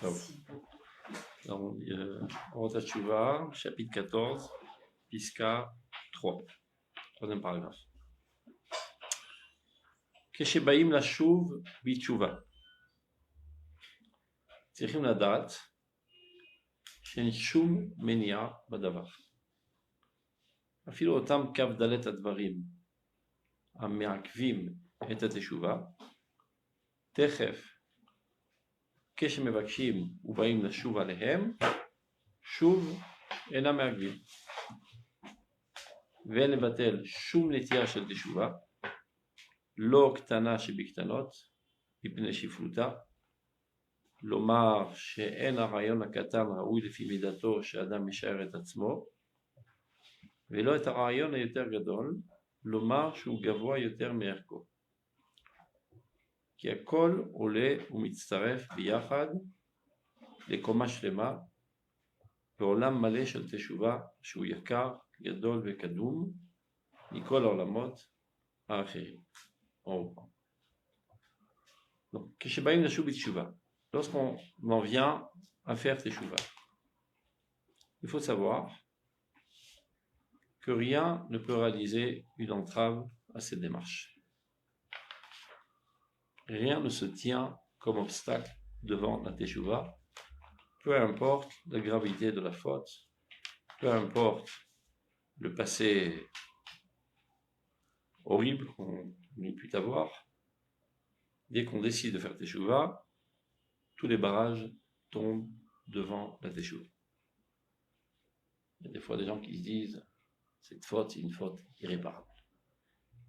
Donc, Orot HaTshuva, chapitre 14, Piska 3, troisième paragraphe. Keshebaim lashuv b'tshuva. צריכים לדעת שאין שום מניעה בדבר. אפילו אותם כ"ד הדברים המעכבים את התשובה, תכף כשמבקשים ובאים לשוב עליהם, שוב אינם מעכבים. ואין לבטל שום נטייה של תשובה, לא קטנה שבקטנות, מפני שפלותה, לומר שאין הרעיון הקטן ראוי לפי מידתו שאדם משער את עצמו, ולא את הרעיון היותר גדול, לומר שהוא גבוה יותר מערכו. כי הכל עולה ומצטרף ביחד לקומה שלמה, בעולם מלא של תשובה שהוא יקר, גדול וקדום מכל העולמות האחרים. Donc, כשבאים לשוב בתשובה, lorsqu'on en vient à faire teshuva, il faut savoir que rien ne peut réaliser une entrave à cette démarche. Rien ne se tient comme obstacle devant la teshuva, peu importe la gravité de la faute, peu importe le passé horrible qu'on ait pu avoir. Dès qu'on décide de faire teshuva, tous les barrages tombent devant la teshuva. Il y a des fois des gens qui se disent cette faute, c'est une faute irréparable.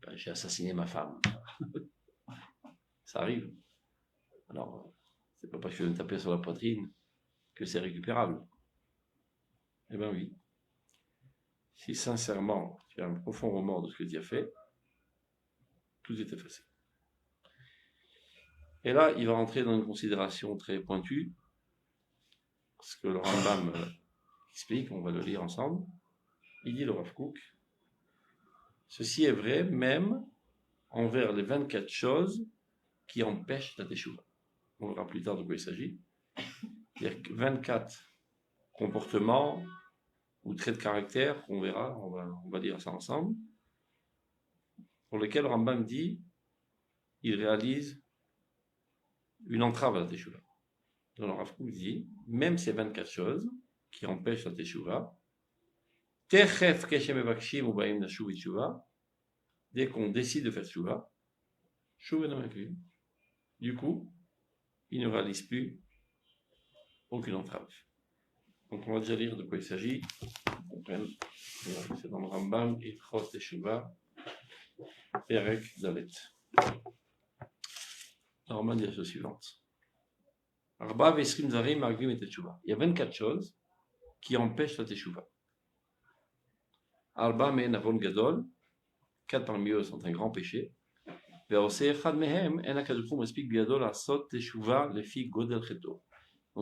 Ben, j'ai assassiné ma femme. Ça arrive. Alors, c'est pas parce que je vais me taper sur la poitrine que c'est récupérable. Eh bien oui. Si sincèrement tu as un profond remords de ce que tu as fait, tout est effacé. Et là, il va rentrer dans une considération très pointue, ce que le Rambam explique, on va le lire ensemble. Il dit, le Rav Kook, ceci est vrai même envers les 24 choses qui empêchent la teshuva. On verra plus tard de quoi il s'agit. C'est-à-dire que 24 comportements ou traits de caractère, on verra, on va lire ça ensemble, pour lesquels le Rambam dit, il réalise une entrave à la teshuva. Donc le Rav Kook dit, même ces 24 choses qui empêchent la teshuva, techef keshem mevakshim ou baim nashuv teshuva, dès qu'on décide de faire teshuva, shuv enam makvim. Du coup, il ne réalise plus aucune entrave. Donc on va déjà lire de quoi il s'agit. C'est dans le Rambam, Ilchot Teshuva, Perek Dalet. Le Rambam dit la chose suivante. Arba Vesrim Zarim Margim et Teshuva. Il y a 24 choses qui empêchent la Teshuva. Arba Men Avon Gadol, 4 parmi eux sont un grand péché. Donc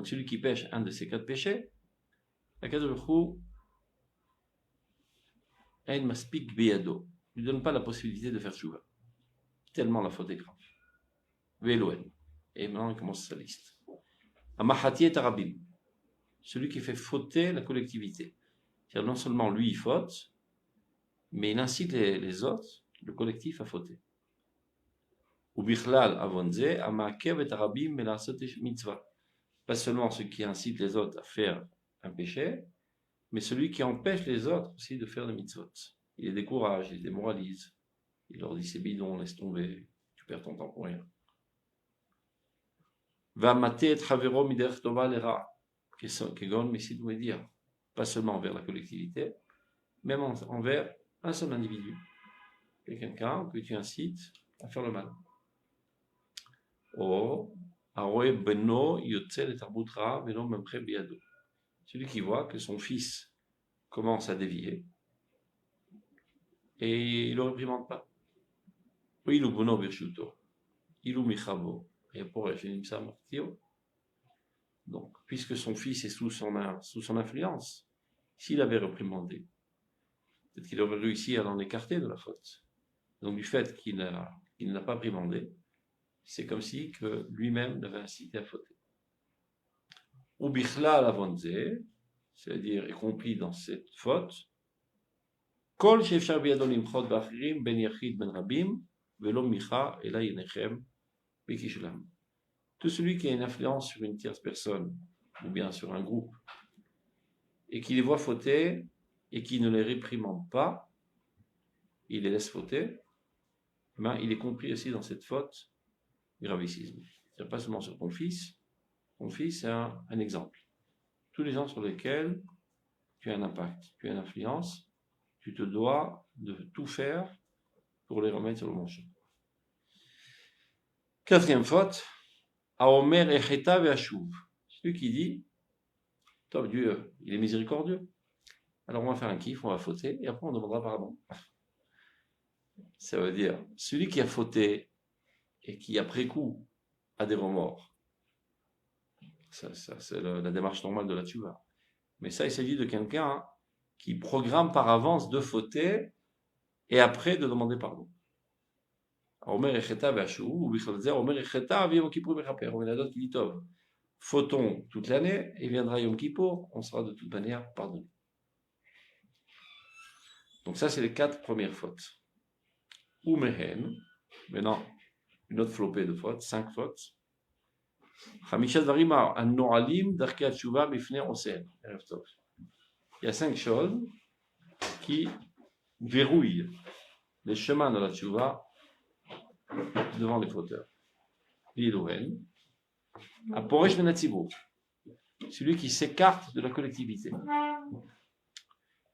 celui qui pêche un de ces 4 péchés, Akadosh Baruch Hu ein maspik biyado, ne lui donne pas la possibilité de faire teshuva, tellement la faute est grave. Veloen. Et maintenant il commence sa liste. Amahati et Arabim, celui qui fait fauter la collectivité. C'est-à-dire non seulement lui il faute, mais il incite les autres, le collectif, à fauter. Ubichlal avonze amakev et Arabim melasot mitzvah. Pas seulement ceux qui incitent les autres à faire un péché, mais celui qui empêche les autres aussi de faire des mitzvot. Il les décourage, il les démoralise, il leur dit c'est bidon, laisse tomber, tu perds ton temps pour rien. Va mater et travero miderech tova lera, kegon mesid medir, pas seulement envers la collectivité, même envers un seul individu, quelqu'un que tu incites à faire le mal. Oh, aroe beno yotzel et tarbutra veno memche biado. Celui qui voit que son fils commence à dévier et il ne le réprimande pas. Il bono birshuto, il michavo, et pour donc, puisque son fils est sous son influence, s'il avait réprimandé, peut-être qu'il aurait réussi à l'en écarter de la faute. Donc, du fait qu'il ne l'a pas réprimandé, c'est comme si que lui-même l'avait incité à fauter. ou bichlal avonze, c'est-à-dire y compris dans cette faute, kol she'efshar biyado limchot b'achirim ben yachid ben rabim velo micha ela yinechem b'kishlam. Tout celui qui a une influence sur une tierce personne ou bien sur un groupe et qui les voit fauter et qui ne les réprimande pas, il les laisse fauter, ben, il est compris aussi dans cette faute gravissime. C'est pas seulement sur ton fils c'est un exemple. Tous les gens sur lesquels tu as un impact, tu as une influence, tu te dois de tout faire pour les remettre sur le bon chemin. Quatrième faute, Aomer echeta ve'ashuv. Celui qui dit, toi Dieu, il est miséricordieux. Alors on va faire un kiff, on va fauter, et après on demandera pardon. Ça veut dire, celui qui a fauté et qui après coup a des remords, ça c'est la démarche normale de la tchouva. Mais ça, il s'agit de quelqu'un qui programme par avance de fauter et après de demander pardon. Omer echeta ve'ashu, ou bichalzer, Omer echeta ve'yom kippour mechaper. On a d'autres qui dit tov. Fautons toute l'année et viendra Yom Kippour, on sera de toute manière pardonné. Donc ça, c'est les 4 premières fautes. Ou mehen, maintenant, une autre flopée de fautes, 5 fautes. Chamisha dvarim an-no'alim darkei hatshuva bifnei oseh. Il y a 5 choses qui verrouillent les chemins de la tchouva devant les fauteurs. L'Ilouhen, Aporesh Menatzibur, celui qui s'écarte de la collectivité.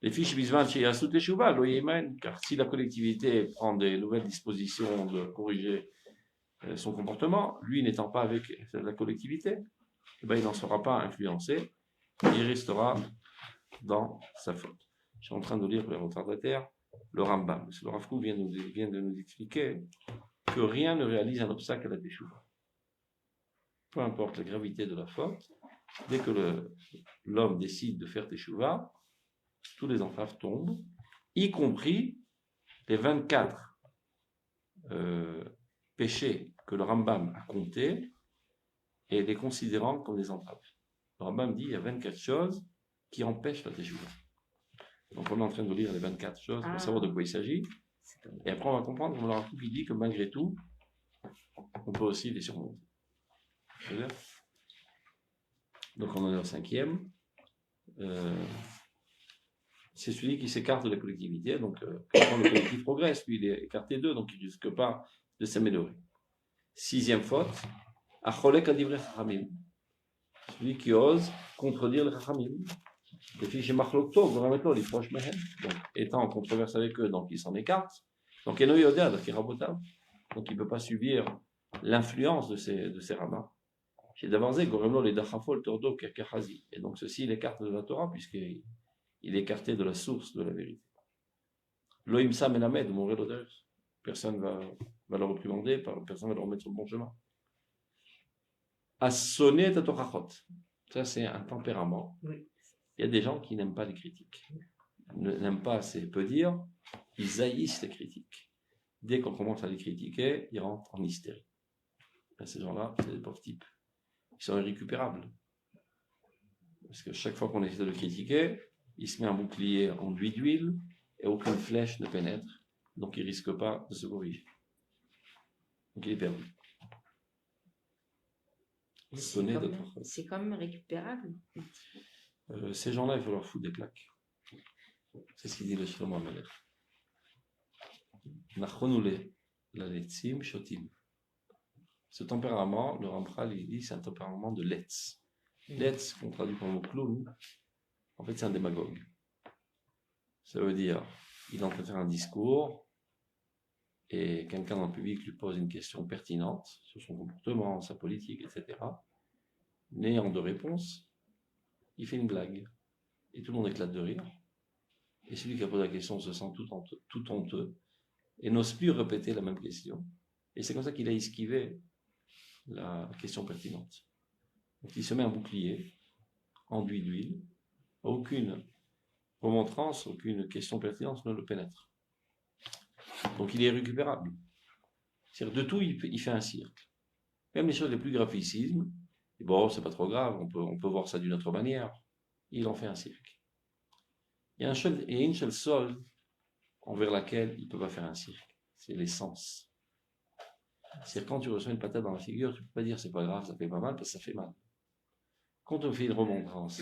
Les fiches bisvan chez Yasut Teshuva, l'Oyemen, car si la collectivité prend des nouvelles dispositions de corriger son comportement, lui n'étant pas avec la collectivité, eh ben, il n'en sera pas influencé, il restera dans sa faute. Je suis en train de lire pour les retardataires le Rambam. Le Rav Kook vient de nous expliquer que rien ne réalise un obstacle à la teshuva. Peu importe la gravité de la faute, dès que l'homme décide de faire teshuva, tous les entraves tombent, y compris les 24 péchés que le Rambam a comptés et les considérant comme des entraves. Le Rambam dit qu'il y a 24 choses qui empêchent la teshuva. Donc on est en train de lire les 24 choses pour savoir de quoi il s'agit. Et après on va comprendre comme le Rav Kook dit que malgré tout, on peut aussi les surmonter. Donc on en est au 5e. C'est celui qui s'écarte de la collectivité. Donc quand le collectif progresse, lui il est écarté d'eux, donc il ne risque pas de s'améliorer. 6e faute, Acholek adivre chachamim. Celui qui ose contredire les chachamim. Les fiches machlokto, vraiment les proches mehen. Donc étant en controverse avec eux, donc il s'en écarte. Donc il ne donc il ne peut pas subir l'influence de ces rabbins. Et donc ceci l'écarte de la Torah puisqu'il est écarté de la source de la vérité. Loïmsa melamed, personne va le réprimander, personne va le remettre sur le bon chemin. Assoné tatorachot, ça c'est un tempérament. Il y a des gens qui n'aiment pas les critiques, n'aiment pas assez peu dire, ils haïssent les critiques. Dès qu'on commence à les critiquer, ils rentrent en hystérie. Et ces gens-là, c'est des pauvres types. Ils sont irrécupérables. Parce que chaque fois qu'on essaie de le critiquer, il se met un bouclier enduit d'huile et aucune flèche ne pénètre. Donc il ne risque pas de se corriger. Donc il est perdu. C'est comme récupérable. Ces gens-là, il faut leur foutre des claques. C'est ce qu'il dit le Shlomo HaMelech. Nachonule laletzim shotim. Ce tempérament, le Ramchal, il dit, c'est un tempérament de letz. Letz, qu'on traduit par le mot clown, en fait, c'est un démagogue. Ça veut dire, il est en train de faire un discours, et quelqu'un dans le public lui pose une question pertinente sur son comportement, sa politique, etc. N'ayant de réponse, il fait une blague. Et tout le monde éclate de rire. Et celui qui a posé la question se sent tout honteux, et n'ose plus répéter la même question. Et c'est comme ça qu'il a esquivé la question pertinente. Donc il se met un bouclier, enduit d'huile, aucune remontrance, aucune question pertinente ne le pénètre. Donc il est irrécupérable. C'est-à-dire de tout, il fait un cirque. Même les choses les plus graphicismes, Et bon, c'est pas trop grave, on peut voir ça d'une autre manière. Il en fait un cirque. Il y a une seule chose envers laquelle il ne peut pas faire un cirque. C'est les sens. C'est-à-dire quand tu reçois une patate dans la figure, tu ne peux pas dire c'est pas grave, ça fait pas mal, parce que ça fait mal. Quand on fait une remontrance,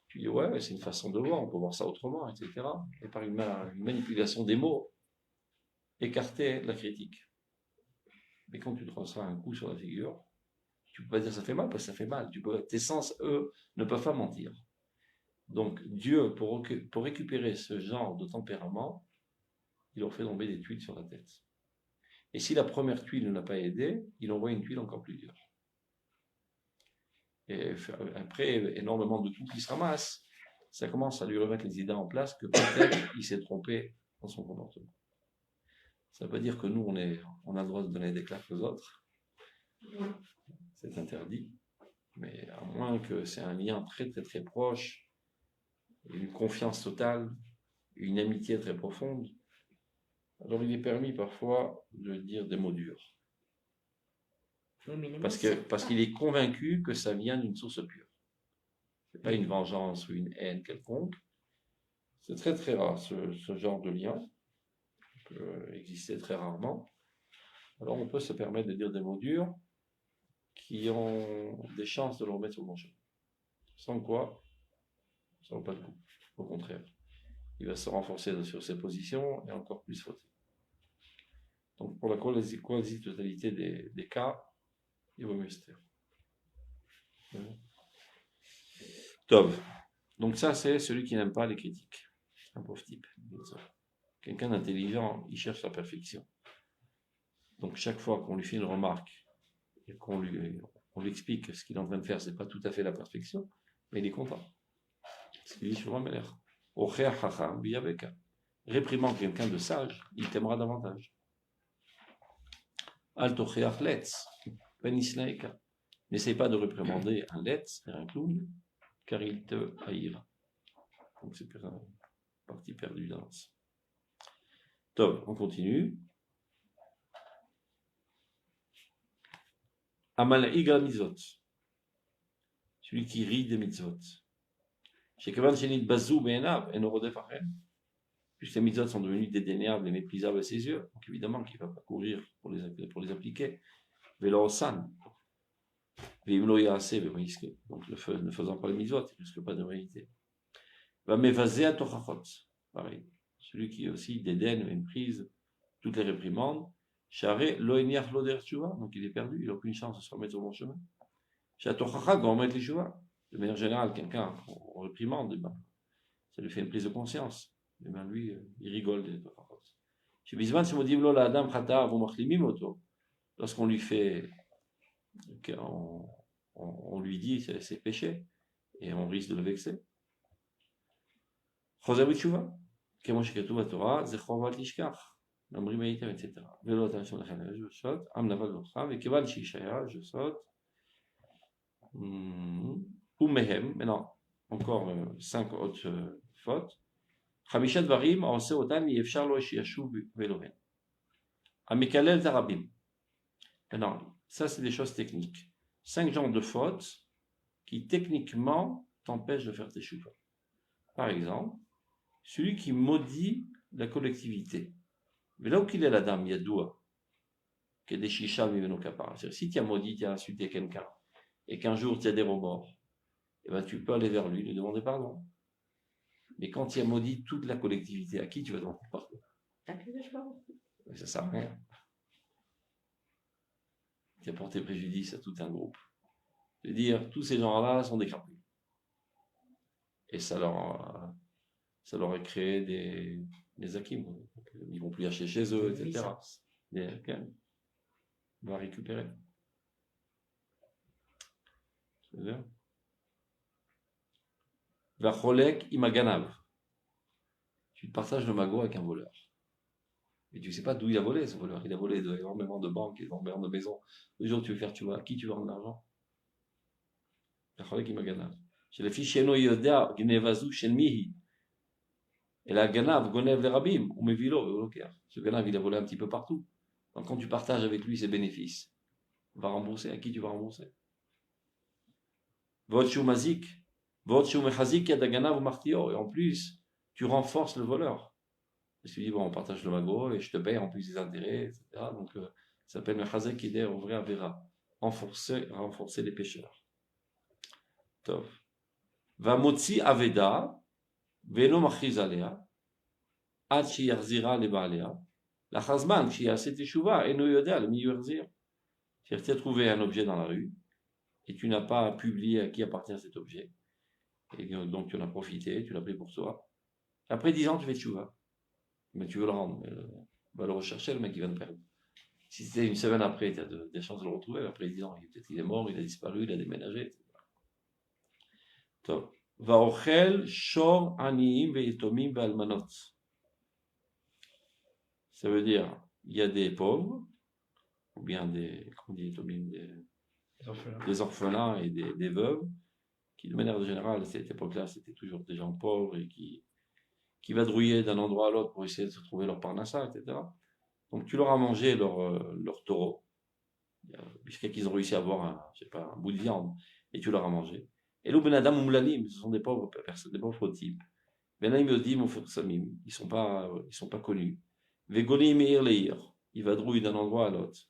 tu dis ouais, c'est une façon de voir, on peut voir ça autrement, etc. Et par une manipulation des mots, écarter la critique. Mais quand tu te reçois un coup sur la figure, tu ne peux pas dire ça fait mal, parce que ça fait mal. Tes sens, eux, ne peuvent pas mentir. Donc Dieu, pour récupérer ce genre de tempérament, il leur fait tomber des tuiles sur la tête. Et si la première tuile ne l'a pas aidé, il envoie une tuile encore plus dure. Et après, énormément de tout qui se ramassent, ça commence à lui remettre les idées en place que peut-être il s'est trompé dans son comportement. Ça ne veut pas dire que nous, on a le droit de donner des claques aux autres. C'est interdit. Mais à moins que c'est un lien très très très proche, une confiance totale, une amitié très profonde, alors il est permis parfois de dire des mots durs. Oui, parce qu'il est convaincu que ça vient d'une source pure. Ce n'est pas une vengeance ou une haine quelconque. C'est très très rare ce genre de lien. Il peut exister très rarement. Alors on peut se permettre de dire des mots durs qui ont des chances de le remettre sur le bon chemin. Sans quoi, ça ne vaut pas le coup. Au contraire, il va se renforcer sur ses positions et encore plus fauter. Donc pour la quasi-totalité des cas, il vaut mieux se taire. Tov. Donc ça, c'est celui qui n'aime pas les critiques. Un pauvre type. Quelqu'un d'intelligent, il cherche la perfection. Donc chaque fois qu'on lui fait une remarque et qu'on lui explique que ce qu'il est en train de faire, c'est pas tout à fait la perfection, mais il est content. Ce qu'il dit sur un l'air. Réprimant quelqu'un de sage, il t'aimera davantage. N'essaye pas de réprimander un letz, un clown, car il te haïra. Donc c'est une partie perdue d'avance. Top, on continue. Amalaïga mitzvot. Celui qui rit des mitzvot. Shekavan shenit bazou be'enav en orodefachem. Puisque les mitzvot sont devenus dédaignables et méprisables à ses yeux, donc évidemment qu'il ne va pas courir pour les appliquer. Velo san. Veimlo yaase be'miske. Donc ne faisant pas les mitzvot, il ne risque pas de mériter. Va mevazea tochachot. Pareil. Celui qui aussi dédaigne et méprise toutes les réprimandes. Charé loeniach loder tshuva. Donc il est perdu, il n'a aucune chance de se remettre sur le bon chemin. Chatochacha gourmet les tshuva. De manière générale, quelqu'un on réprimande, ça lui fait une prise de conscience. Et bien lui, il rigole des tochachot. Chez Bisman, si on dit la adam khata vous machlimim auto. Lorsqu'on lui fait, on lui dit c'est péché et on risque de le vexer. Choser b'tshuva. כמו שכתוב בתורה, זכור ואל תשכח, אומרים הייתם, etc. ולא תנשום לכם לרשות, עם נבל ברכה, וכיוון שישעיה, ג'וסות, ומהם, maintenant, encore 5 autres fautes, חמישה דברים העושה אותם, אי אפשר לו שישוב ואלוהים. המקלל את הרבים. Maintenant, ça c'est des choses techniques. 5 genres de fautes qui techniquement t'empêchent de faire tes chouva. Par exemple, celui qui maudit la collectivité. Mais là où qu'il est la dame, il y a doua. Que des chichas vivent kapara. Si tu as maudit, tu as insulté quelqu'un, et qu'un jour tu as des remords, eh ben, tu peux aller vers lui, lui demander pardon. Mais quand tu as maudit toute la collectivité, à qui tu vas demander pardon? Ça sert à rien. Tu as porté préjudice à tout un groupe. De dire, tous ces gens-là sont des crapules. Et ça leur a créé des hakim. Ils vont plus acheter chez eux, etc. On va récupérer. C'est-à-dire Vacholek imaganav. Tu partages le magot avec un voleur. Mais tu ne sais pas d'où il a volé ce voleur. Il a volé énormément de banques, énormément de maisons. Le jour où tu veux faire, tu vois, à qui tu veux rendre l'argent? Vacholek imaganav. Chez les fichiers no yoda, gnevazu shenmihi. Et la ganav, gonev les rabim, ou mevilo, ce ganav, il a volé un petit peu partout. Donc quand tu partages avec lui ses bénéfices, va rembourser. À qui tu vas rembourser? Votshu mazik, votshu mechazik yadagana martio. Et en plus, tu renforces le voleur. Et tu dis, bon, on partage le magot et je te paye en plus des intérêts, etc. Donc, ça s'appelle mechazek idé, ouvrir avera. Renforcer les pécheurs. Tov. Va motzi aveda, velo machiz alea, ad shiyarzira le baalea. La chazman, shiyase teshuva, eno yodea le miyurzir. C'est-à-dire, tu as trouvé un objet dans la rue et tu n'as pas publié à qui appartient cet objet. Et donc, tu en as profité, tu l'as pris pour toi. Après 10 ans, tu fais teshuva. Mais tu veux le rendre. Mais va le rechercher, le mec, il va le perdre. Si c'était une semaine après, tu as des chances de le retrouver. Après 10 ans, peut-être qu'il est mort, il a disparu, il a déménagé, etc. Va ochel shor aniim ve'etomim ve'almanot. Ça veut dire, il y a des pauvres, ou bien des orphelins et des veuves, qui de manière générale, à cette époque-là, c'était toujours des gens pauvres et qui vadrouillaient d'un endroit à l'autre pour essayer de se trouver leur parnassa, etc. Donc tu leur as mangé leur taureau, jusqu'à qu'ils ont réussi à avoir un bout de viande, et tu leur as mangé. Et l'ou ben adam umlalim, ce sont des pauvres personnes, des pauvres types. Benaim yodim ou samim, ils sont pas connus. Vegolim et leir, ils vadrouillent d'un endroit à l'autre.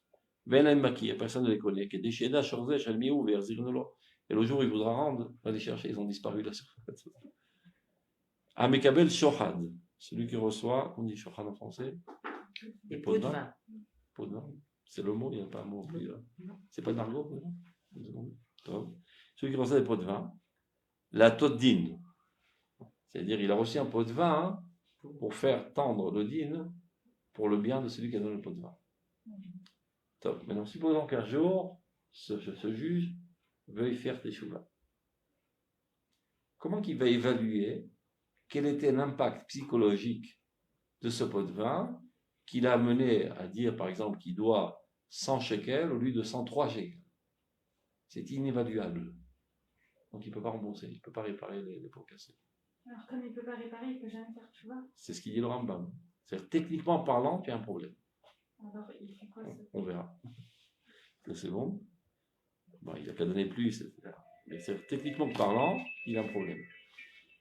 Benaim maki, personne ne les connaît. Que des sheda shorze shalmiou verzirnolo. Et le jour où il voudra rendre, va les chercher, ils ont disparu de la surface. Amekabel shohad, celui qui reçoit, on dit shohad en français. Des pots de vin. Pot de vin. C'est le mot, il n'y a pas un mot plus là. C'est pas de l'argot, celui qui reçoit des pots de vin, la todine. C'est-à-dire, il a reçu un pot de vin pour faire tendre le din pour le bien de celui qui a donné le pot de vin. Top. Maintenant, supposons qu'un jour, ce juge veuille faire teshuva. Comment qu'il va évaluer quel était l'impact psychologique de ce pot de vin qui l'a amené à dire, par exemple, qu'il doit 100 shekels au lieu de 103 shekels? C'est inévaluable. Donc il ne peut pas rembourser, il ne peut pas réparer les pots cassés. Alors comme il ne peut pas réparer, il ne peut jamais faire teshuva. C'est ce qu'il dit le Rambam. C'est-à-dire, techniquement parlant, tu as un problème. Alors il fait quoi ça? On verra. C'est bon. Bon, il n'a qu'à donner plus, etc. Mais techniquement parlant, il a un problème.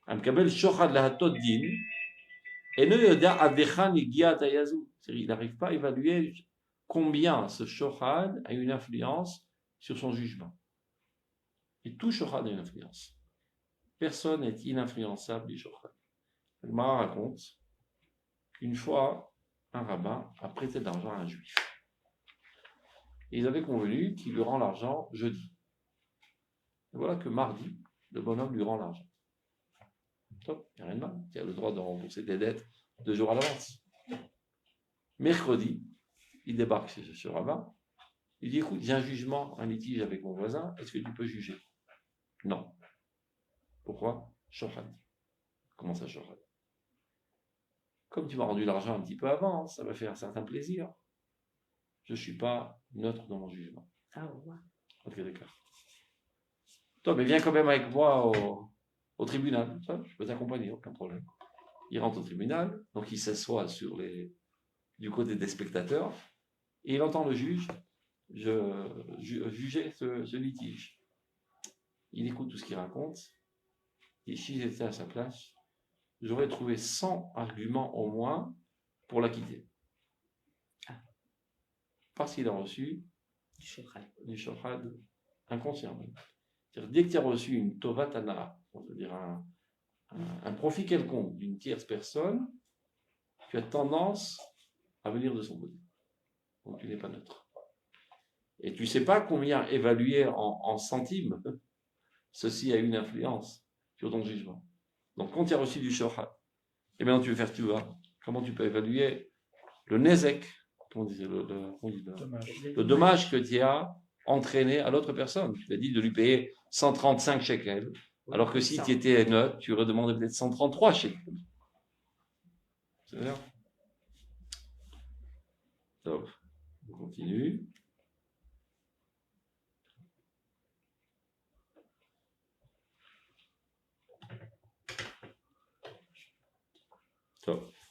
Amkabel shochad lahatot din, et ne yoda adechan igiat ayazu. Il n'arrive pas à évaluer combien ce shochad a une influence sur son jugement. Et tout shochad a une influence. Personne n'est ininfluençable du shochad. Le Gemara raconte qu'une fois, un rabbin a prêté de l'argent à un juif. Et ils avaient convenu qu'il lui rend l'argent jeudi. Et voilà que mardi, le bonhomme lui rend l'argent. Top, il n'y a rien de mal. Il a le droit de rembourser des dettes 2 jours à l'avance. Mercredi, il débarque chez ce rabbin. Il dit, écoute, j'ai un jugement, un litige avec mon voisin, est-ce que tu peux juger? Non. Pourquoi? Shochad. Comment ça, shochad? Comme tu m'as rendu l'argent un petit peu avant, ça m'a fait un certain plaisir. Je ne suis pas neutre dans mon jugement. Ah ouais. Ok, d'accord. Toi, mais viens quand même avec moi au tribunal. Ça, je peux t'accompagner, aucun problème. Il rentre au tribunal, donc il s'assoit du côté des spectateurs, et il entend le juge juger ce litige. Il écoute tout ce qu'il raconte, et si j'étais à sa place, j'aurais trouvé 100 arguments au moins pour l'acquitter. Parce qu'il a reçu du shochad inconscient. C'est-à-dire, dès que tu as reçu une tovatana, c'est-à-dire un profit quelconque d'une tierce personne, tu as tendance à venir de son côté. Donc tu n'es pas neutre. Et tu ne sais pas combien évaluer en centimes ceci a une influence sur ton jugement. Donc quand tu as reçu du shochad, et maintenant tu veux faire teshuva, comment tu peux évaluer le nezek, comment on disait, le dommage que tu as entraîné à l'autre personne? Tu as dit de lui payer 135 shekels, alors que si tu étais neutre, tu aurais demandé peut-être 133 shekels. C'est bien. Donc, on continue.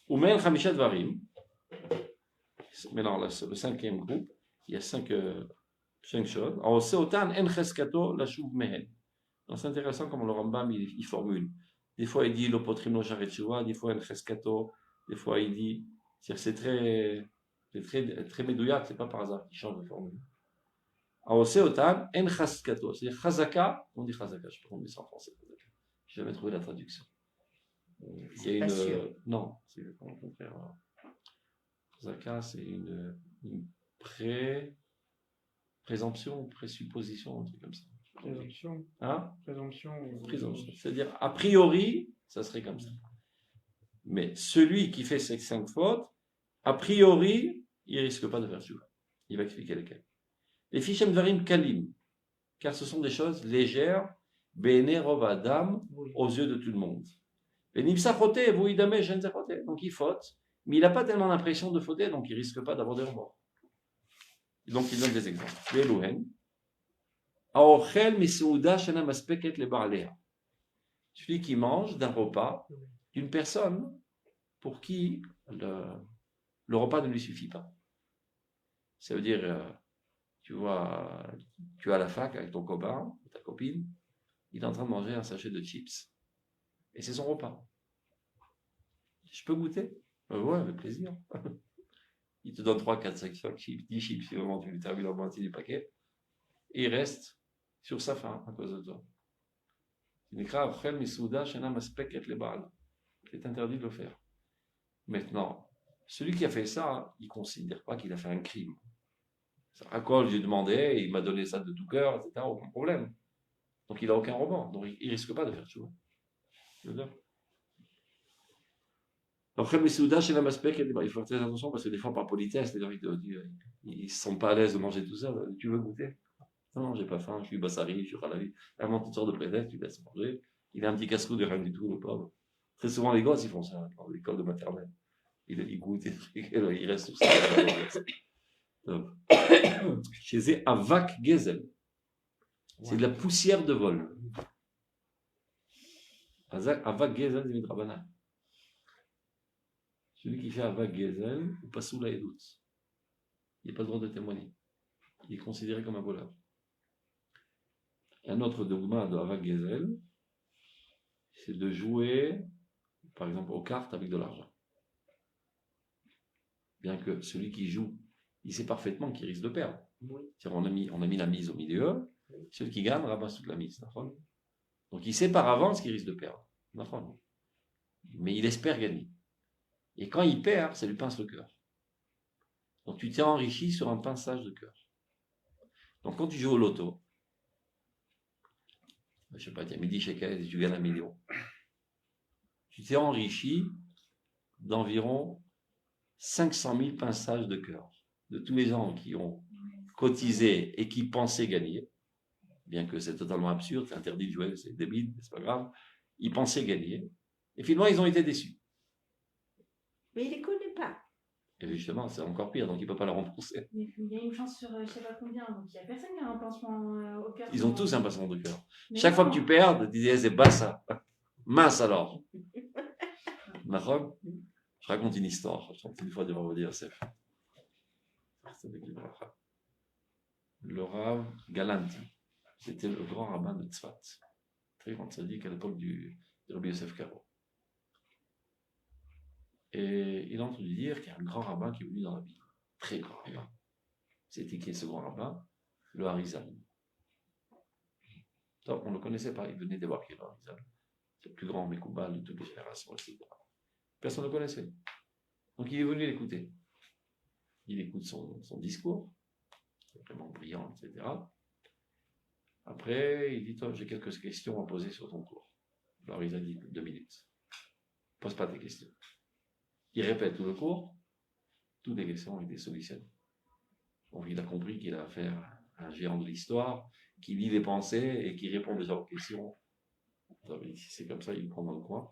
Oumel Khamishat Varim. Maintenant, le 5e groupe, il y a 5 choses. Donc c'est intéressant comment le Rambam il formule. Des fois il dit l'opotrim lo sharet tshuva, des fois el cheskato, des fois il dit, c'est très médouillac, c'est pas par hasard qu'il change de formule. Aose otam en cheskato, c'est-à-dire chazaka, on dit chazaka, je sais pas comment on dit ça en français. J'ai jamais trouvé la traduction. Il y a non, c'est au contraire. Chazaka, c'est une présomption, présupposition, un truc comme ça. Présomption. Hein? Présomption. Présomption. C'est-à-dire, a priori, ça serait comme ça. Mais celui qui fait ces 5 fautes, a priori, il risque pas de faire tchouva. Il va expliquer lesquelles. Les fichem dvarim kalim, car ce sont des choses légères, bene rov adam, aux yeux de tout le monde. Et nimsachoté, vous idame, jenzachoté. Donc il faute, mais il n'a pas tellement l'impression de fauter, donc il risque pas d'avoir des remords. Donc il donne des exemples. Ve'eluhen, aochel misouda shena maspeket le ba'alea. Celui qui mange d'un repas d'une personne pour qui le repas ne lui suffit pas. Ça veut dire, tu vois, tu es à la fac avec ton copain, ta copine, il est en train de manger un sachet de chips. Et c'est son repas. Je peux goûter? Ouais, avec plaisir. Il te donne 3, 4, 5 chips, 10 chips, si vraiment tu lui termines la moitié du paquet. Et il reste sur sa faim à cause de toi. C'est interdit de le faire. Maintenant, celui qui a fait ça, il ne considère pas qu'il a fait un crime. À quoi j'ai demandé, il m'a donné ça de tout cœur, etc. Aucun problème. Donc il n'a aucun remords. Donc il ne risque pas de faire tchouva. Après, il faut faire attention parce que des fois, par politesse, les gens ils ne se sentent pas à l'aise de manger tout ça. Tu veux goûter? Non, j'ai pas faim, je suis bassari, je suis ralavi. Vraiment, toutes sortes de prétextes, tu laisses manger. Il a un petit casse-cou de rien du tout, le pauvre. Très souvent, les gosses, ils font ça dans l'école de maternelle. Ils goûtent des trucs, ils restent sur ça. Chez eux, avak gezel. C'est de la poussière de vol. Avak gezel, c'est midrabanan. Celui qui fait avak gezel, ou pas sous la édoute. Il n'a pas le droit de témoigner. Il est considéré comme un voleur. Un autre dogma de avak gezel, c'est de jouer, par exemple, aux cartes avec de l'argent. Bien que celui qui joue, il sait parfaitement qu'il risque de perdre. Oui. On a mis la mise au milieu, celui qui gagne ramasse toute la mise. Donc il sait par avance qu'il risque de perdre. Mais il espère gagner. Et quand il perd, ça lui pince le cœur. Donc tu t'es enrichi sur un pinçage de cœur. Donc quand tu joues au loto, je sais pas, tu as 1000 shekels et tu gagnes 1 million. Tu t'es enrichi d'environ 500 000 pinçages de cœur. De tous les gens qui ont cotisé et qui pensaient gagner, bien que c'est totalement absurde, c'est interdit de jouer, c'est débile, c'est pas grave, ils pensaient gagner, et finalement ils ont été déçus. Mais il ne les connaît pas. Et justement, c'est encore pire, donc il ne peut pas le rembourser. Il y a une chance sur je ne sais pas combien, donc il n'y a personne qui a un pansement au cœur. Ils ont tous un pansement de cœur. Chaque fois que tu perds, tu dis c'est bassa. Mince alors. D'accord? Je raconte une histoire. Je raconte une fois devant vous dire Yosef. Le Rav Galanti, c'était le grand rabbin de Tzfat. Très grand tzaddik à l'époque de Rabbi Yosef Karo. Et il a entendu dire qu'il y a un grand rabbin qui est venu dans la ville. Très grand rabbin. C'était qui est ce grand rabbin? Le Harizal. Donc, on ne le connaissait pas, il venait débarquer le Harizal. C'est le plus grand Mekoubal de toutes les générations, etc. Personne ne le connaissait. Donc il est venu l'écouter. Il écoute son discours, vraiment brillant, etc. Après, il dit, toi, j'ai quelques questions à poser sur ton cours. Alors il a dit 2 minutes. Pose pas tes questions. Il répète tout le cours, toutes les questions ont été solutionnées. Donc il a compris qu'il a affaire à un géant de l'histoire, qui lit les pensées et qui répond déjà aux questions. Alors, si c'est comme ça, il le prend dans le coin.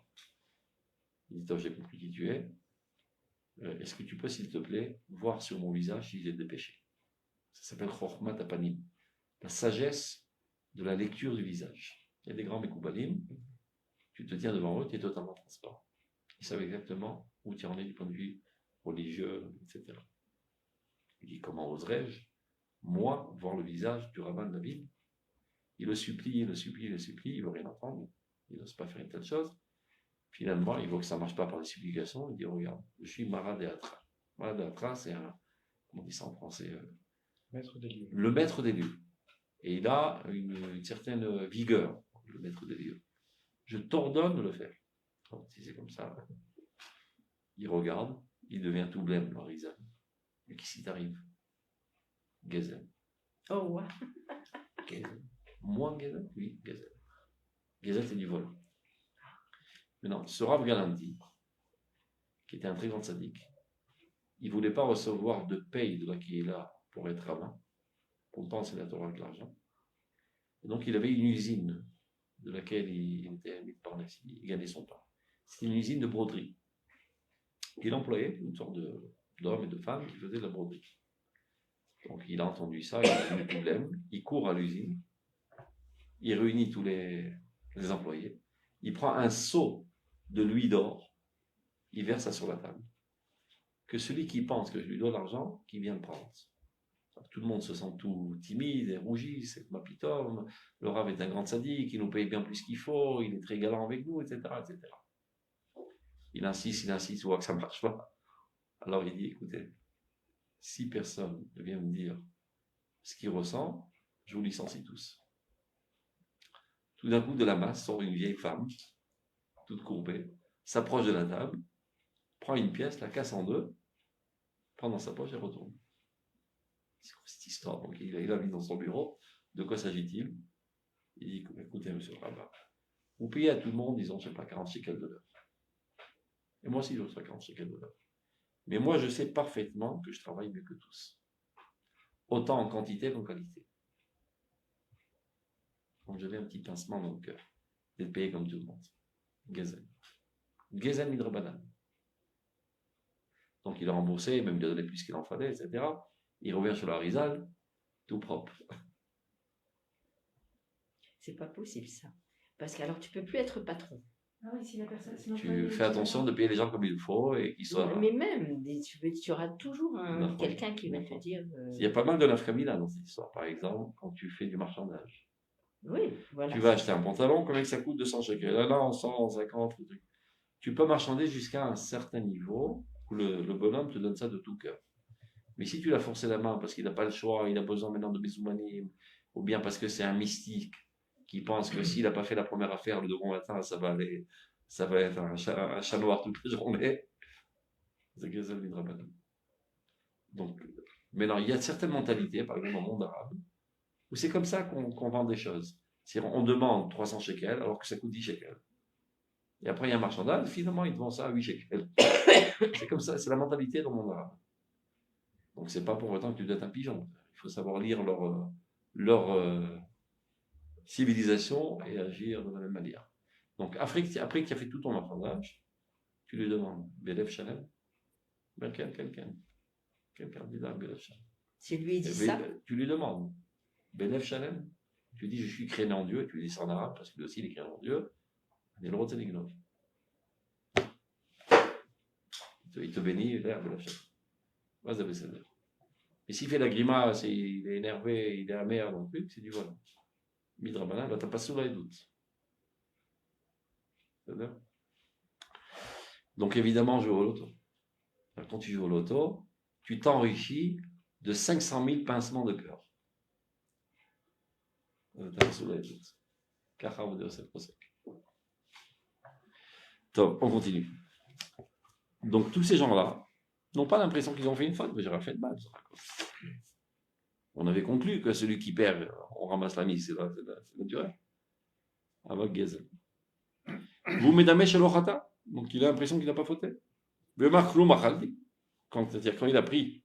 Il dit, toi, j'ai compris qui tu es. Est-ce que tu peux, s'il te plaît, voir sur mon visage si j'ai des péchés? Ça s'appelle Chochmat Apanim, la sagesse de la lecture du visage. Il y a des grands Mekoubalim, tu te tiens devant eux, tu es totalement transparent. Ils savent exactement où tu en es du point de vue religieux, etc. Il dit, comment oserais-je, moi, voir le visage du rabbin de la ville? Il le supplie, il le supplie, il le supplie, il ne veut rien entendre. Il n'ose pas faire une telle chose. Finalement, il voit que ça ne marche pas par les supplications. Il dit, regarde, je suis Maradéatra. Maradéatra, c'est un, comment on dit ça en français, Maître des lieux. le maître des lieux. Et il a une certaine vigueur, le maître des lieux. Je t'ordonne de le faire. Donc, si c'est comme ça, il regarde, il devient tout blême, le Rizal. Mais qu'est-ce qui t'arrive? Gezel. Oh, ouais. Gezel. Moi, Gezel? Oui, Gezel. Gezel, c'est du vol. Maintenant, ce Rav Galanti, qui était un très grand sadique, il ne voulait pas recevoir de paye de la Kéhéla pour être rabbin, pour penser la Torah avec l'argent. Et donc, il avait une usine de laquelle il était mis de parnasse, il gagnait son pain. C'était une usine de broderie. Il employait une sorte d'hommes et de femmes qui faisaient de la broderie. Donc, il a entendu ça, il a eu le problème, il court à l'usine, il réunit tous les employés, il prend un seau de louis d'or, il verse ça sur la table. Que celui qui pense que je lui dois l'argent, qui vient le prendre. Tout le monde se sent tout timide et rougit, c'est ma pitome, le Rav est un grand sadique, il nous paye bien plus qu'il faut, il est très galant avec nous, etc., etc. Il insiste, il voit que ça ne marche pas. Alors il dit, écoutez, si personne ne vient me dire ce qu'il ressent, je vous licencie tous. Tout d'un coup, de la masse sort une vieille femme, toute courbée, s'approche de la table, prend une pièce, la casse en deux, prend dans sa poche et retourne. C'est quoi cette histoire? Donc il a mis dans son bureau. De quoi s'agit-il? Il dit, écoutez, monsieur le rabbin, vous payez à tout le monde, disons, je ne sais pas, 40 shekels de l'heure. Et moi aussi, je reçois 40 shekels de l'heure. Mais moi, je sais parfaitement que je travaille mieux que tous. Autant en quantité qu'en qualité. Donc j'avais un petit pincement dans le cœur d'être payé comme tout le monde. Gezel. Gezel midrabanan. Donc il a remboursé, même il a donné plus qu'il en fallait, etc. Il revient sur la Rizal, tout propre. C'est pas possible, ça. Parce qu'alors, tu peux plus être patron. Ah oui, si la personne. Tu fais attention de payer les gens comme il faut et qu'ils soient. Mais même, tu auras toujours quelqu'un qui va te dire. Il y a pas mal de nafkamina dans cette histoire. Par exemple, quand tu fais du marchandage. Oui, voilà. Tu vas acheter un pantalon, combien que ça coûte? 200 shekels. Là, 150, le truc. Tu peux marchander jusqu'à un certain niveau où le bonhomme te donne ça de tout cœur. Mais si tu l'as forcé la main parce qu'il n'a pas le choix, il a besoin maintenant de bisoumanim, ou bien parce que c'est un mystique qui pense que s'il n'a pas fait la première affaire le second matin, ça va être un chat noir toute la journée. C'est Gezel midrabanan. Donc, maintenant, il y a certaines mentalités, par exemple dans le monde arabe, où c'est comme ça qu'on vend des choses. C'est-à-dire, on demande 300 shekels alors que ça coûte 10 shekels. Et après, il y a un marchandage, finalement, ils te vendent ça à 8 shekels. C'est comme ça, c'est la mentalité dans le monde arabe. Donc, c'est pas pour autant que tu dois être un pigeon. Il faut savoir lire leur civilisation et agir de la même manière. Donc, après que tu as fait tout ton marchandage, tu lui demandes Belev Shalem, quelqu'un dit là, Belev Shalem. Si lui dit ça. Tu lui demandes Belev Shalem, tu dis je suis créé en Dieu, et tu lui dis ça en arabe parce que lui aussi il est créé en Dieu. Il te bénit, l'air Belev Shalem. Et s'il fait la grimace, il est énervé, il est amer dans le truc, c'est du vol. Midrabanan, là, t'as pas sous les doutes. Donc évidemment, joue au loto. Quand tu joues au loto, tu t'enrichis de 500 000 pincements de cœur. T'as pas sous les doutes. Car on dirait c'est sec. Top, on continue. Donc tous ces gens-là n'ont pas l'impression qu'ils ont fait une faute, mais j'aurais fait de mal. On avait conclu que celui qui perd, on ramasse la mise, c'est naturel. Avec Gezel. Vous, mesdames, chez l'Ochata, donc il a l'impression qu'il n'a pas fauté. Le Machlou Machaldi, c'est-à-dire quand il a pris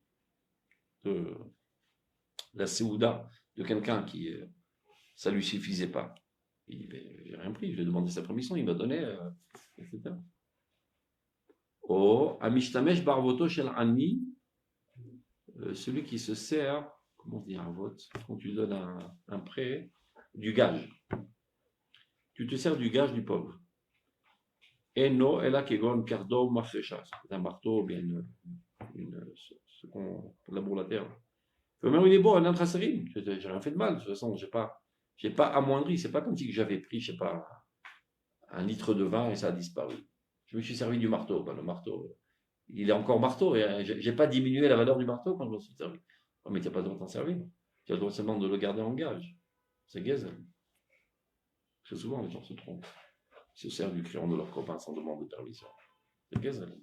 la Séouda de quelqu'un qui, ça lui suffisait pas, il dit, j'ai rien pris, je lui ai demandé sa permission, il m'a donné, etc. Oh, Amishtamesh Barvoto Shel Ani, celui qui se sert, comment dire un vote, quand tu donnes un prêt, du gage. Tu te sers du gage du pauvre. Eno, ela kegon kardo mafrecha. C'est un marteau, bien ce qu'on laboure la terre. Même il est beau, un intrasarim. J'ai rien fait de mal. De toute façon, j'ai pas Je n'ai pas amoindri. C'est pas comme si j'avais pris, je sais pas, 1 litre de vin et ça a disparu. Je me suis servi du marteau. Ben, le marteau, il est encore marteau. Et j'ai pas diminué la valeur du marteau quand je m'en suis servi. Oh, mais tu n'as pas le droit de t'en servir. Tu as le droit seulement de le garder en gage. C'est gazel. Très souvent, les gens se trompent. Ils se servent du crayon de leur copain sans demander de permission. C'est gazel.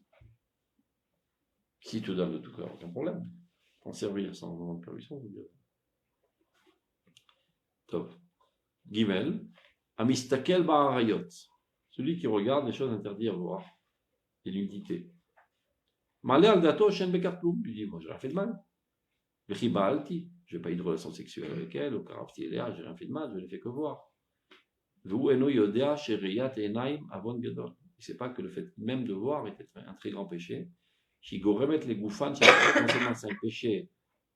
Si tu donnes de tout cœur, aucun problème. T'en servir sans demander de permission, c'est gazel. Top. Gimel. Amistakel ba'arayot. Celui qui regarde les choses interdites à voir. Et l'unité. Malé al dato shen bekartoum. Il dit, moi, j'ai rien fait de mal. Vechiba alti. Je n'ai pas eu de relation sexuelle avec elle, au karafti eléa, j'ai rien fait de mal, je ne l'ai fait que voir. Veu eno yodea sheriyat enaim avon gadol. Il ne sait pas que le fait même de voir était un très grand péché. Qui goremet les goufans, non seulement c'est un péché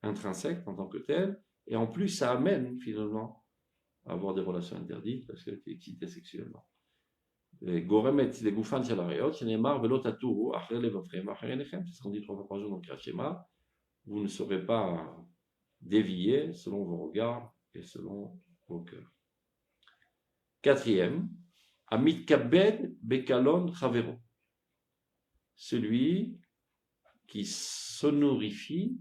intrinsèque en tant que tel, et en plus ça amène finalement à avoir des relations interdites parce que tu es excité sexuellement. Goremet les goufan shalariot, shenemar velo taturu, achre levafrem, achre enechem. C'est ce qu'on dit 3 fois par jour dans le Kriyat. Vous ne saurez pas dévier selon vos regards et selon vos cœurs. 4e, Amit Kabed Bekalon Chavero. Celui qui s'honorifie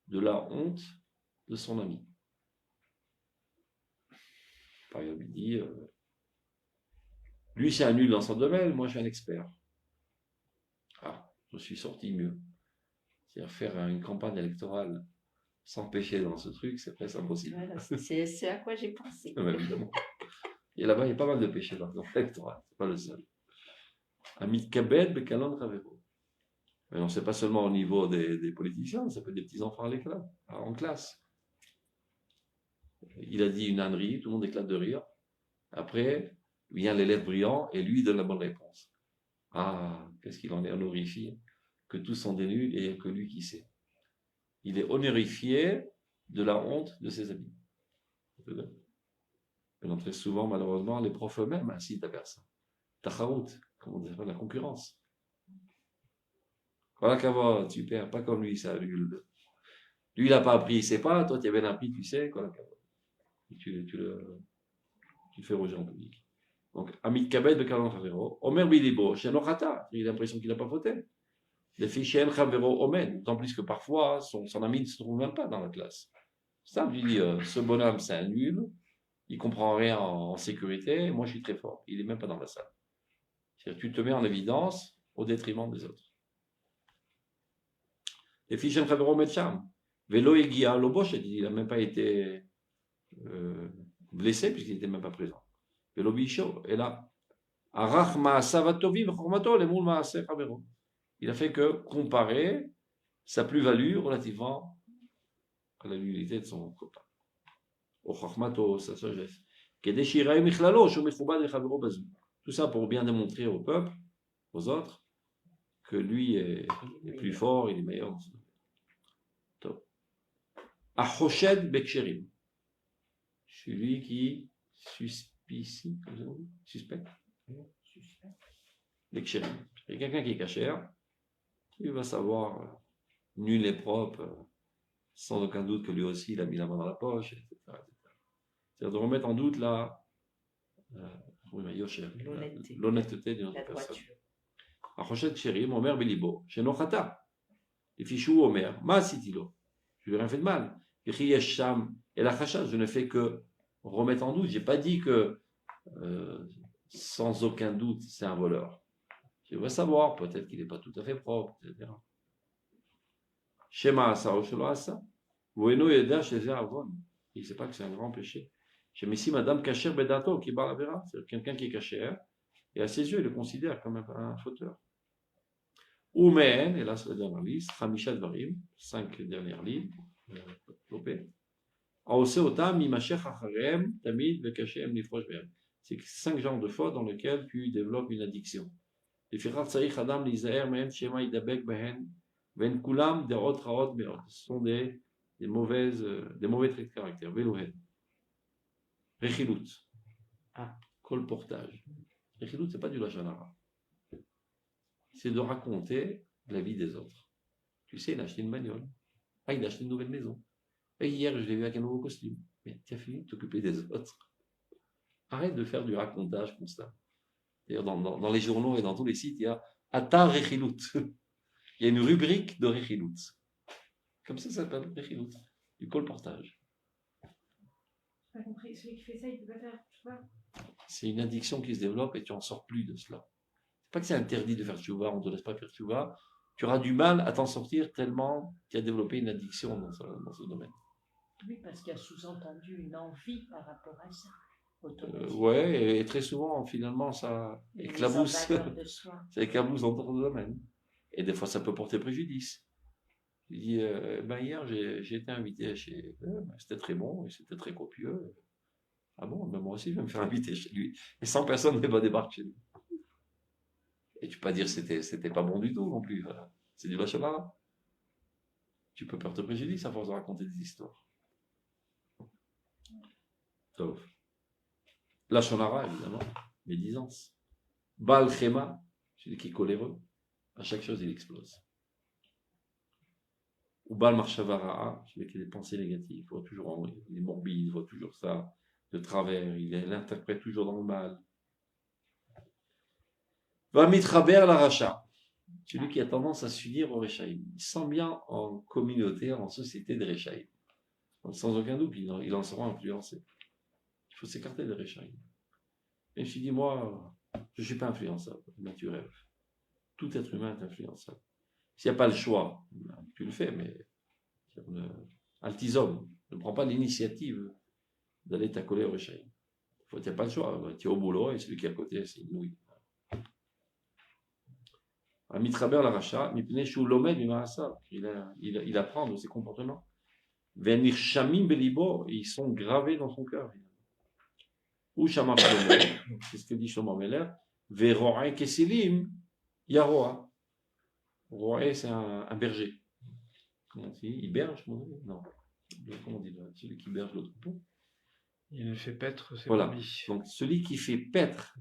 de la honte de son ami. Par exemple, il dit lui c'est un nul dans son domaine, moi je suis un expert. Ah, je suis sorti mieux. C'est-à-dire faire une campagne électorale sans péché dans ce truc, c'est presque impossible. Voilà, c'est à quoi j'ai pensé. Évidemment. Et là-bas, il y a pas mal de péchés dans l'électorat, c'est pas le seul. Amit Kabed Bekalon Chavero. Mais non, c'est pas seulement au niveau des politiciens, ça peut être des petits-enfants en classe. Il a dit une ânerie, tout le monde éclate de rire. Après, vient l'élève brillant et lui donne la bonne réponse. Ah, qu'est-ce qu'il en est honorifié que tous sont des nuls et que lui qui sait. Il est honorifié de la honte de ses amis. Et donc, très souvent, malheureusement, les profs eux-mêmes incitent à faire ça. Tachaout, comme on dit, la concurrence. Voilà qu'avant, super, pas comme lui, ça. Lui, il n'a pas appris, il ne sait pas. Toi, tu as bien appris, tu sais. Voilà, tu le fais roger en public. Donc, Amit Kabed de Kalon Chavero, Omer Bilibo, Shenochata, il a l'impression qu'il n'a pas fauté. Les fichiers Chavero Omen, tant plus que parfois, son ami ne se trouve même pas dans la classe. Ça, lui dit, ce bonhomme, c'est un nul, il ne comprend rien en sécurité, moi je suis très fort. Il n'est même pas dans la salle. C'est-à-dire, tu te mets en évidence au détriment des autres. Les fichiers Chavero Metcham, Velo Egia Lobosh, il n'a même pas été blessé puisqu'il n'était même pas présent. Velo Bisho, et là, Arach Ma'asavatovim, Chormato, les Moul Maaseh Chavero. Il a fait que comparer sa plus-value relativement à la nullité de son copain. Au chachmato, sa sagesse. Tout ça pour bien démontrer au peuple, aux autres, que lui est plus fort, il est meilleur. Achoshed Beksherim. Celui qui suspecte. Beksherim. Il y a quelqu'un qui est cachère. Il va savoir, nul et propre, sans aucun doute que lui aussi, il a mis la main dans la poche, etc. C'est-à-dire de remettre en doute l'honnêteté de notre personne. Achoshet Chérim, Omer Belibo, chez Nochata. Les fichous Omer, Ma Sitilo. Je lui ai rien fait de mal. Sham et la Chacha, je ne fais que remettre en doute. Je n'ai pas dit que sans aucun doute, c'est un voleur. Je veux savoir, peut-être qu'il n'est pas tout à fait propre, etc. Shema Asa ou Shelo Asa. Bueno Yeda Shezer Avon. Il ne sait pas que c'est un grand péché. Chez Messi, Madame Kacher Bedato, qui bat la vera. C'est quelqu'un qui est caché. Et à ses yeux, il le considère comme un fauteur. Oumen, et là c'est la dernière liste, Hamisha Dvarim, 5 dernières lignes, Aoseotam, Mimashech Acharem, Tamid, Vekashem, Nifrosh Behem. C'est 5 genres de fautes dans lesquels tu développes une addiction. Les Firat Saïch Adam, Lizaer, Mehen, Shema, Idabek, Behen, Ven Kulam, Derot, Raot, Beot. Ce sont des mauvais traits de caractère. Velohen. Rechilut. Colportage. Rechilut, ce n'est pas du Lachonara. C'est de raconter la vie des autres. Tu sais, il a acheté une bagnole. Ah, il a acheté une nouvelle maison. Et hier, je l'ai vu avec un nouveau costume. Mais tu as fini de t'occuper des autres. Arrête de faire du racontage constant. D'ailleurs, dans les journaux et dans tous les sites, il y a Atar Rechilut. Il y a une rubrique de Rechilut. Comme ça s'appelle Rechilut. Du colportage. J'ai pas compris. Celui qui fait ça, il peut pas faire, tu vois. C'est une addiction qui se développe et tu en sors plus de cela. C'est pas que c'est interdit de faire tchouva, on ne te laisse pas faire tchouva. Tu auras du mal à t'en sortir tellement tu as développé une addiction dans ce domaine. Oui, parce qu'il y a sous-entendu une envie par rapport à ça. Ouais, et très souvent, finalement, ça éclabousse. Ça éclabousse dans ton domaine. Et des fois, ça peut porter préjudice. Je dis, hier, j'ai été invité chez eux, c'était très bon et c'était très copieux. Ah bon, ben moi aussi, je vais me faire inviter chez lui. Et 100 personnes ne vont débarquer chez lui. Et tu peux pas dire que c'était pas bon du tout non plus. Voilà. C'est du lâche-là. Tu peux porter préjudice à force de raconter des histoires. Sauf. Lachonara, évidemment, médisance. Baal Chema, celui qui est coléreux, à chaque chose il explose. Ou Baal Marchavara, celui qui a des pensées négatives, il voit toujours, il est morbide, il voit toujours ça de travers, il l'interprète toujours dans le mal. Va mitraber la racha, celui qui a tendance à s'unir au Rechaïm. Il sent bien en communauté, en société des Rechaïm. Sans aucun doute, il en sera influencé. Il faut s'écarter des Rechaïm. Et je me suis dit, moi, je ne suis pas influençable, naturel. Tout être humain est influençable. S'il n'y a pas le choix, tu le fais, mais altisome, ne prends pas l'initiative d'aller t'accoler au Rechaïm. Il n'y a pas le choix. Tu es au boulot et celui qui est à côté, c'est une nouille. Mitraber la racha, il apprend de ses comportements. Venir shamim belibo, ils sont gravés dans son cœur. Ou Shama Shlomo, c'est ce que dit Shlomo Meller, Vero'e Kesilim, Yaroa. Ro'e, c'est un berger. Comment on dit? Il berge? Non. Comment on dit là? Celui qui berge le troupeau. Il fait paître ses voilà. brebis. Donc, celui qui fait paître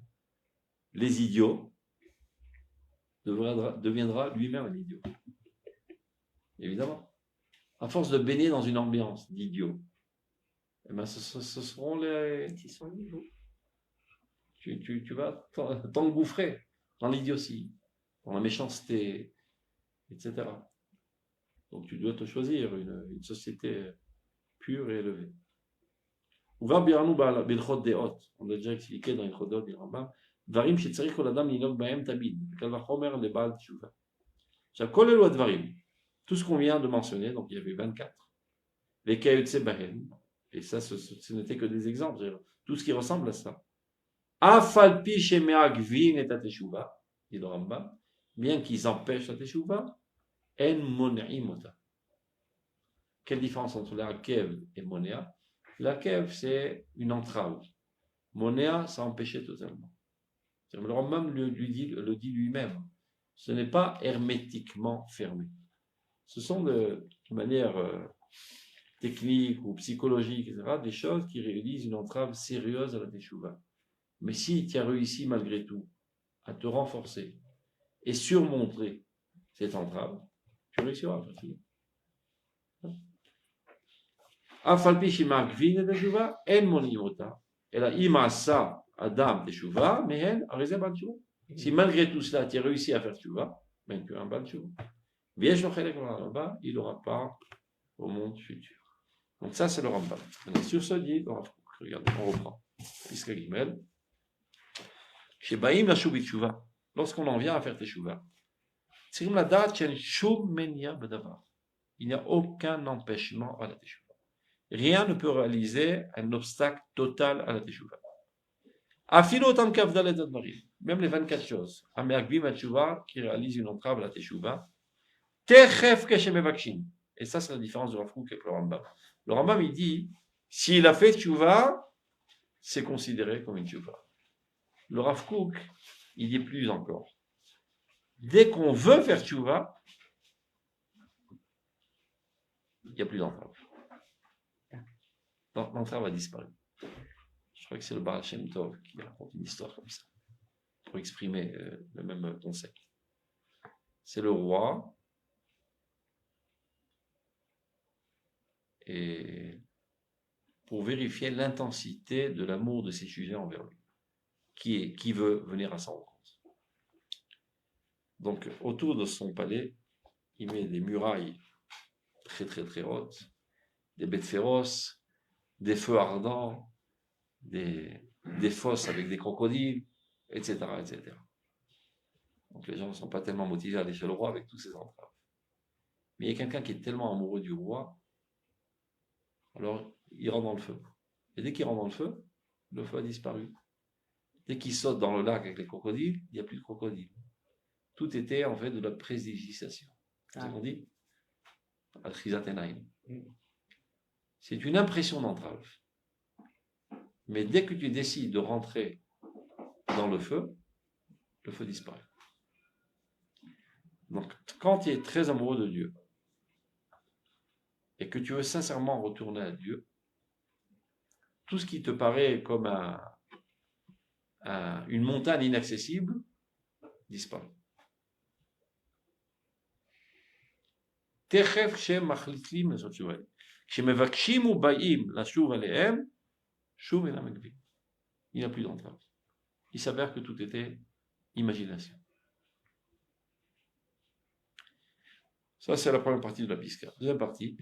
les idiots deviendra lui-même un idiot. Évidemment. À force de baigner dans une ambiance d'idiots, eh ben, ce seront les. Qui sont niveaux. Tu vas t'engouffrer dans l'idiotie, dans la méchanceté, etc. Donc tu dois te choisir une société pure et élevée. On a déjà expliqué dans Ilchot Deot, Rambam, Dvarim shetzarich kol adam linok bahem tabid, kal vachomer lebal tshuva. Kol elu advarim, tout ce qu'on vient de mentionner, donc il y avait 24, les kayotse bahem, et ça ce n'était que des exemples, tout ce qui ressemble à ça. Afalpi shemeagvin et ateshuva, dit le Rambam, bien qu'ils empêchent la teshuva, en mon'imota. Quelle différence entre la kev et monéa? La kev, c'est une entrave. Monéa, ça empêchait totalement. Le Rambam le dit lui-même. Ce n'est pas hermétiquement fermé. Ce sont de manière technique ou psychologique, etc., des choses qui réalisent une entrave sérieuse à la teshuva. Mais si tu as réussi malgré tout à te renforcer et surmonter cette entrave, tu réussiras à faire ça. Afalpi shimak vin teshuva en monimota. Et là, imasa adam teshuva mehen arizé ban teshuva. Si malgré tout cela tu as réussi à faire teshuva, ben tu es un ban teshuva. Viesh lo chelek là-bas, il n'aura pas au monde futur. Donc ça c'est le Rambam. Sur ce dit, regardez, on reprend. Piska Gimel. Chez Baïm la Shuvitchuva, lorsqu'on en vient à faire teshuva, il n'y a aucun empêchement à la teshuva. Rien ne peut réaliser un obstacle total à la teshuva. Même les 24 choses, qui réalisent une entrave à la teshuva, et ça c'est la différence de Rav Kook avec le Rambam. Le Rambam il dit, s'il a fait teshuva, c'est considéré comme une teshuva. Le Rav Kook, il dit plus encore. Dès qu'on veut faire tchouva, il n'y a plus d'entrave. L'entrave a disparu. Je crois que c'est le Baal Shem Tov qui raconte une histoire comme ça, pour exprimer le même concept. C'est le roi et pour vérifier l'intensité de l'amour de ses sujets envers lui, qui veut venir à sa rencontre. Donc, autour de son palais, il met des murailles très très très hautes, des bêtes féroces, des feux ardents, des fosses avec des crocodiles, etc., etc. Donc les gens ne sont pas tellement motivés à aller chez le roi avec tous ces entraves. Mais il y a quelqu'un qui est tellement amoureux du roi, alors il rentre dans le feu. Et dès qu'il rentre dans le feu a disparu. Dès qu'il saute dans le lac avec les crocodiles, il n'y a plus de crocodiles. Tout était en fait de la prédigitation. C'est ce qu'on dit. C'est une impression d'entrave. Mais dès que tu décides de rentrer dans le feu disparaît. Donc, quand tu es très amoureux de Dieu et que tu veux sincèrement retourner à Dieu, tout ce qui te paraît comme une montagne inaccessible disparaît. תכף שמחליטים לעשות תשובה. כשמבקשים ובאים לשוב עליהם, שוב אינם מגבים. Il n'y a plus d'entrave. Il s'avère que tout était imagination. Ça, c'est la première partie de la Pisca. Deuxième partie,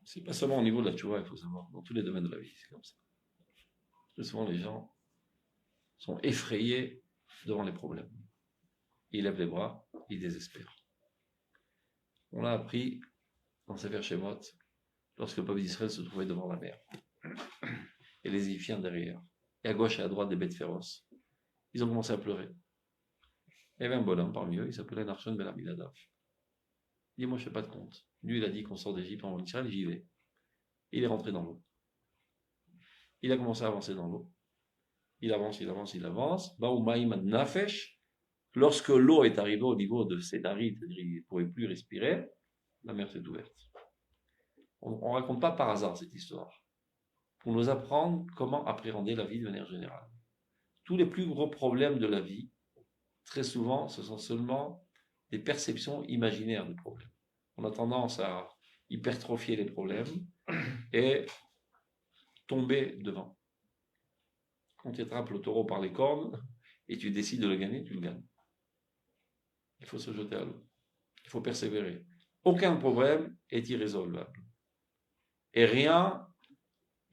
c'est pas seulement au niveau de la tchouva, il faut savoir, dans tous les domaines de la vie, c'est comme ça. Très souvent, les gens sont effrayés devant les problèmes. Ils lèvent les bras, ils désespèrent. On l'a appris dans Sefer Shemot, lorsque le peuple d'Israël se trouvait devant la mer, et les Égyptiens derrière, et à gauche et à droite des bêtes féroces. Ils ont commencé à pleurer. Il y avait un bonhomme parmi eux, il s'appelait Nachshon ben Aminadav. Il dit, moi je ne fais pas de compte. Lui, il a dit qu'on sort d'Égypte en Israël, j'y vais. Il est rentré dans l'eau. Il a commencé à avancer dans l'eau. Il avance. Baoumaïm nafesh. Lorsque l'eau est arrivée au niveau de ses narines, c'est-à-dire qu'il ne pouvait plus respirer, la mer s'est ouverte. On ne raconte pas par hasard cette histoire, pour nous apprendre comment appréhender la vie de manière générale. Tous les plus gros problèmes de la vie, très souvent, ce sont seulement des perceptions imaginaires des problèmes. On a tendance à hypertrophier les problèmes et tomber devant. Quand tu attrapes le taureau par les cornes et tu décides de le gagner, tu le gagnes. Il faut se jeter à l'eau. Il faut persévérer. Aucun problème est irrésolvable. Et rien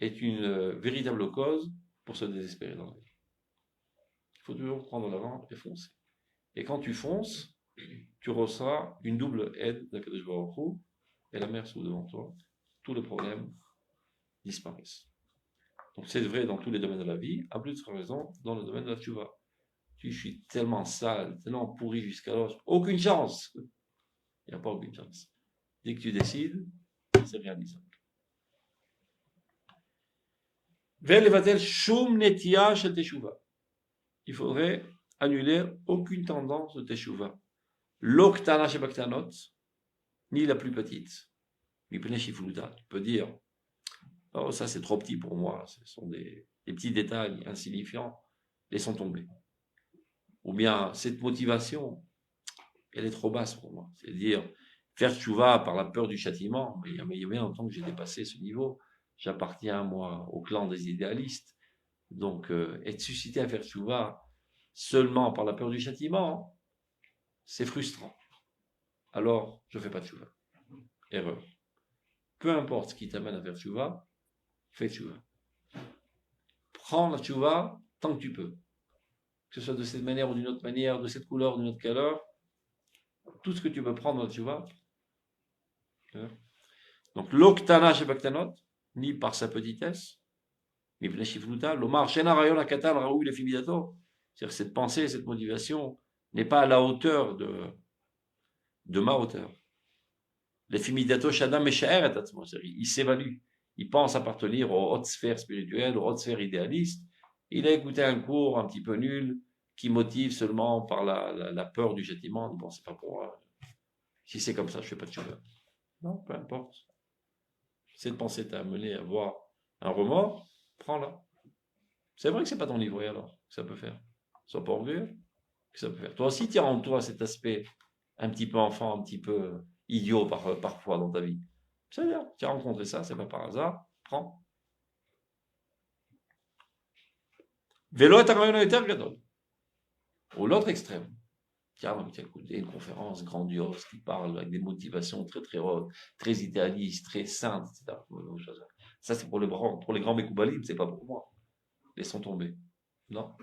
est une véritable cause pour se désespérer dans la vie. Il faut toujours prendre l'avant et foncer. Et quand tu fonces, tu reçois une double aide d'Akadosh Baruch Hu, et la mer s'ouvre devant toi. Tous les problèmes disparaissent. Donc c'est vrai dans tous les domaines de la vie, à plus de raison dans le domaine de la tchouva. Je suis tellement sale, tellement pourri jusqu'à l'os, aucune chance. Il n'y a pas aucune chance. Dès que tu décides, c'est réalisable. Il faudrait annuler aucune tendance de teshuva. L'oktana shebaktanot, ni la plus petite. Tu peux dire, oh ça c'est trop petit pour moi, ce sont des petits détails insignifiants, laissons tomber. Ou bien cette motivation, elle est trop basse pour moi. C'est-à-dire, faire tchouva par la peur du châtiment, mais il y a bien longtemps que j'ai dépassé ce niveau. J'appartiens, moi, au clan des idéalistes. Donc, être suscité à faire tchouva seulement par la peur du châtiment, c'est frustrant. Alors, je ne fais pas de tchouva. Erreur. Peu importe ce qui t'amène à faire tchouva, fais tchouva. Prends la tchouva tant que tu peux. Que ce soit de cette manière ou d'une autre manière, de cette couleur ou d'une autre couleur, tout ce que tu peux prendre dans la tchouva. Donc, l'oktana shebaktanot, ni par sa petitesse, ni pneshifluta, l'omar shena rayon akatal raoui le fimidato. C'est-à-dire que cette pensée, cette motivation n'est pas à la hauteur de ma hauteur. Les fimidato shadam meshaer et atzmo, il s'évalue. Il pense appartenir aux hautes sphères spirituelles, aux hautes sphères idéalistes. Il a écouté un cours un petit peu nul qui motive seulement par la peur du châtiment. Bon, c'est pas pour moi. Si c'est comme ça, je ne fais pas de tchouva. Non, peu importe. Cette pensée t'a amené à avoir un remords, prends-la. C'est vrai que c'est pas ton livret alors, que ça peut faire. Sois pas orgueilleux, que ça peut faire. Toi aussi, tu as en toi cet aspect un petit peu enfant, un petit peu idiot parfois dans ta vie. C'est-à-dire, tu as rencontré ça, c'est pas par hasard, prends. Vélo est un gadol. Ou l'autre extrême. Tiens, tu as écouté une conférence grandiose qui parle avec des motivations très très hautes, très idéalistes, très saintes, etc. Ça, c'est pour les grands Mekoubalim, c'est pas pour moi. Laissons tomber. Non.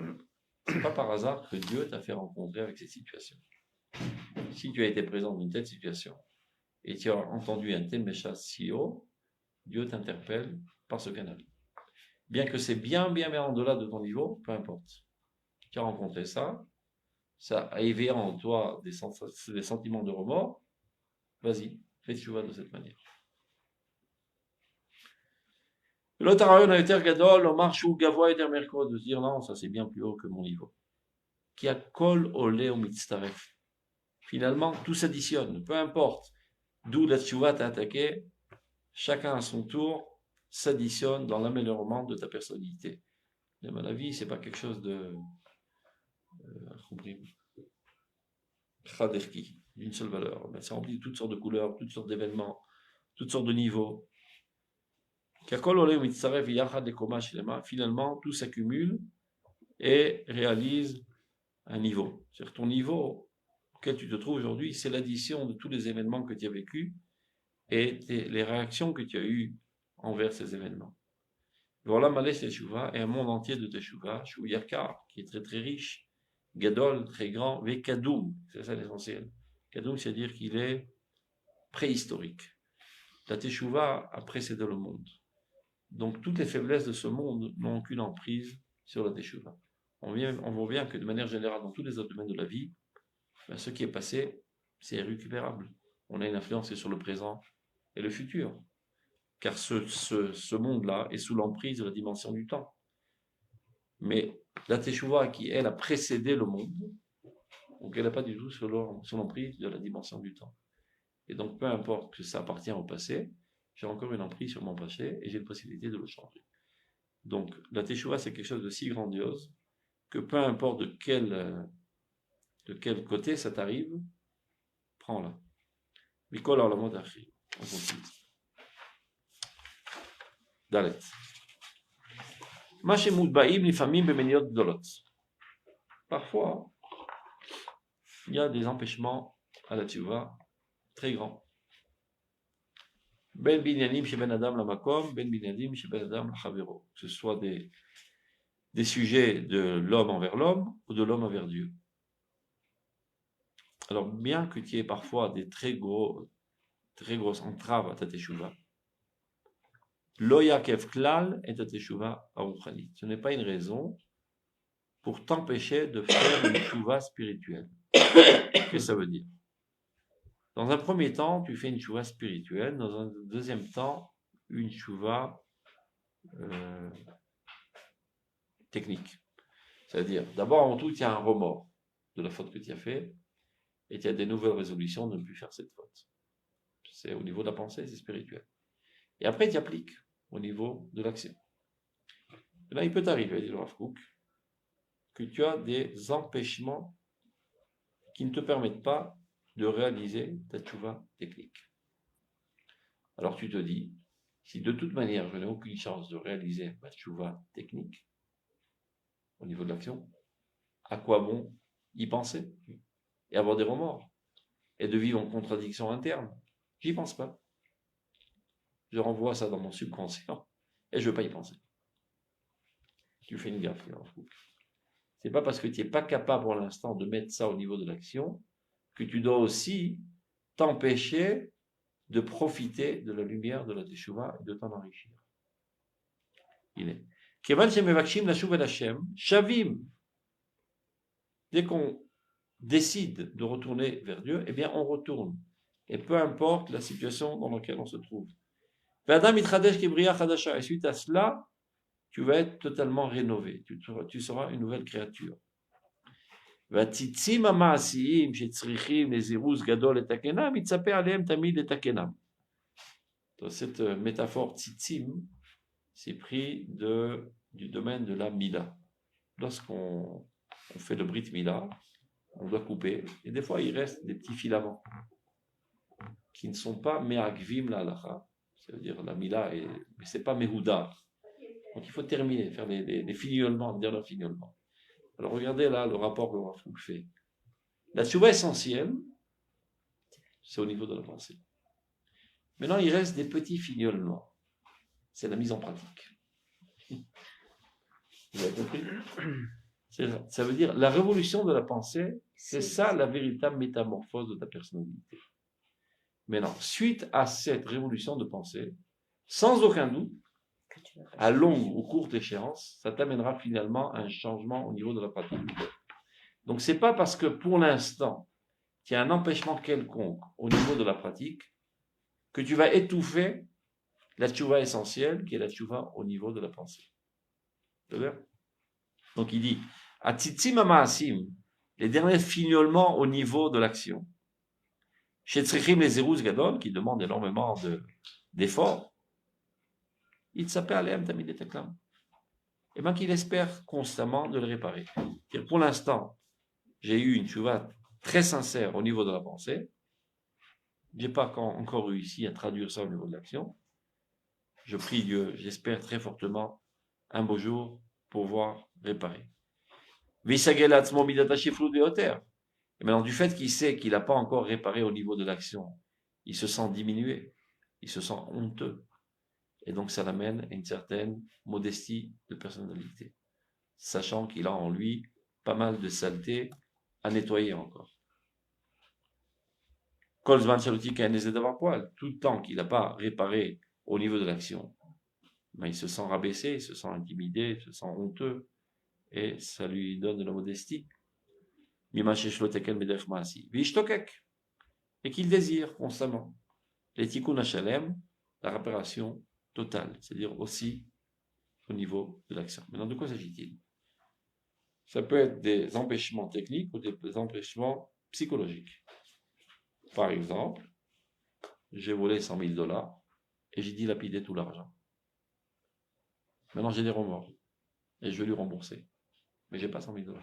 C'est pas par hasard que Dieu t'a fait rencontrer avec ces situations. Si tu as été présent dans une telle situation et tu as entendu un tel message si haut, Dieu t'interpelle par ce canal. Bien que c'est bien en-delà de ton niveau, peu importe. Tu as rencontré ça, ça a éveillé en toi des sentiments de remords, vas-y, fais tu vas de cette manière. L'autre rayonne a été gadol, on marche ou gavois et merco, de dire non, ça c'est bien plus haut que mon niveau. Qui a kol olé ou mitzaref. Finalement, tout s'additionne, peu importe d'où la tchouva t'a attaqué, chacun à son tour s'additionne dans l'améliorement de ta personnalité. Mais à mon avis, c'est pas quelque chose de d'une seule valeur. Mais c'est rempli de toutes sortes de couleurs, toutes sortes d'événements, toutes sortes de niveaux. Finalement, tout s'accumule et réalise un niveau. C'est-à-dire ton niveau auquel tu te trouves aujourd'hui, c'est l'addition de tous les événements que tu as vécus et les réactions que tu as eues envers ces événements. Voilà, Malé Teshuva et un monde entier de Teshuva, Shuyakar, qui est très très riche, Gadol, très grand, mais Kadoum, c'est ça l'essentiel. Kadoum, c'est-à-dire qu'il est préhistorique. La Teshuva a précédé le monde. Donc toutes les faiblesses de ce monde n'ont aucune emprise sur la Teshuva. On voit bien que de manière générale, dans tous les autres domaines de la vie, ben, ce qui est passé, c'est irrécupérable. On a une influence sur le présent et le futur. Car ce monde-là est sous l'emprise de la dimension du temps. Mais la Teshuva, qui elle a précédé le monde, donc elle n'a pas du tout sous l'emprise de la dimension du temps. Et donc peu importe que ça appartient au passé, j'ai encore une emprise sur mon passé et j'ai la possibilité de le changer. Donc la Teshuva, c'est quelque chose de si grandiose que peu importe de quel côté ça t'arrive, prends-la. Mikol Olamot Achi. On continue. Dalet. Parfois, il y a des empêchements à la tchouva très grands. Ben binyanim chez ben adam la makom, ben binyanim chez ben adam la chavero. Que ce soit des sujets de l'homme envers l'homme ou de l'homme envers Dieu. Alors, bien que tu aies parfois des très grosses entraves à ta teshuva, lo yakev klal et ta teshuva aruchani. Ce n'est pas une raison pour t'empêcher de faire une teshuva spirituelle. Qu'est-ce que ça veut dire? Dans un premier temps, tu fais une teshuva spirituelle. Dans un deuxième temps, une teshuva technique. C'est-à-dire, d'abord, avant tout, il y a un remords de la faute que tu as fait et tu as des nouvelles résolutions de ne plus faire cette faute. C'est au niveau de la pensée, c'est spirituel. Et après, tu appliques au niveau de l'action. Là, il peut t'arriver, dit le Rav Kook, que tu as des empêchements qui ne te permettent pas de réaliser ta tchouva technique. Alors tu te dis, si de toute manière je n'ai aucune chance de réaliser ma tchouva technique au niveau de l'action, à quoi bon y penser et avoir des remords et de vivre en contradiction interne? J'y pense pas. Je renvoie ça dans mon subconscient et je ne veux pas y penser. Tu fais une gaffe. C'est pas parce que tu n'es pas capable pour l'instant de mettre ça au niveau de l'action que tu dois aussi t'empêcher de profiter de la lumière de la Teshuvah et de t'en enrichir. Il est. Dès qu'on décide de retourner vers Dieu, eh bien on retourne. Et peu importe la situation dans laquelle on se trouve. Et suite à cela, tu vas être totalement rénové. Tu seras une nouvelle créature. Cette métaphore tzitzim, c'est pris du domaine de la mila. Lorsqu'on fait le brit mila, on doit couper, et des fois il reste des petits filaments qui ne sont pas me'agvim la halacha, Ça veut dire la Mila, mais c'est pas Mehuda. Donc il faut terminer, faire des fignolements, dire le fignolement. Alors regardez là le rapport que le Rav Kook fait. La tchouva essentielle, c'est au niveau de la pensée. Maintenant, il reste des petits fignolements. C'est la mise en pratique. Vous avez compris? Ça veut dire la révolution de la pensée, c'est ça la véritable métamorphose de ta personnalité. Maintenant, suite à cette révolution de pensée, sans aucun doute, à longue ou courte échéance, ça t'amènera finalement à un changement au niveau de la pratique. Donc, c'est pas parce que pour l'instant, il y a un empêchement quelconque au niveau de la pratique que tu vas étouffer la tchouva essentielle, qui est la tchouva au niveau de la pensée. C'est-à-dire? Donc, il dit, Atitzim Amaasim, les derniers fignolements au niveau de l'action. Chez Tzrichim les Zeruz Gadol, qui demandent énormément d'efforts, il s'appelle Aleem Tamid et Teklam. Et bien qu'il espère constamment de le réparer. Pour l'instant, j'ai eu une tchouva très sincère au niveau de la pensée. Je n'ai pas encore réussi à traduire ça au niveau de l'action. Je prie Dieu, j'espère très fortement un beau jour pouvoir réparer. Et maintenant, du fait qu'il sait qu'il n'a pas encore réparé au niveau de l'action, il se sent diminué, il se sent honteux. Et donc, ça l'amène à une certaine modestie de personnalité, sachant qu'il a en lui pas mal de saleté à nettoyer encore. Tout le temps qu'il n'a pas réparé au niveau de l'action, ben, il se sent rabaissé, il se sent intimidé, il se sent honteux, et ça lui donne de la modestie. Et qu'il désire constamment les tikkun hashalem, la réparation totale, c'est-à-dire aussi au niveau de l'action. Maintenant, de quoi s'agit-il? Ça peut être des empêchements techniques ou des empêchements psychologiques. Par exemple, j'ai volé $100,000 et j'ai dilapidé tout l'argent. Maintenant, j'ai des remords et je veux lui rembourser. Mais j'ai pas $100,000.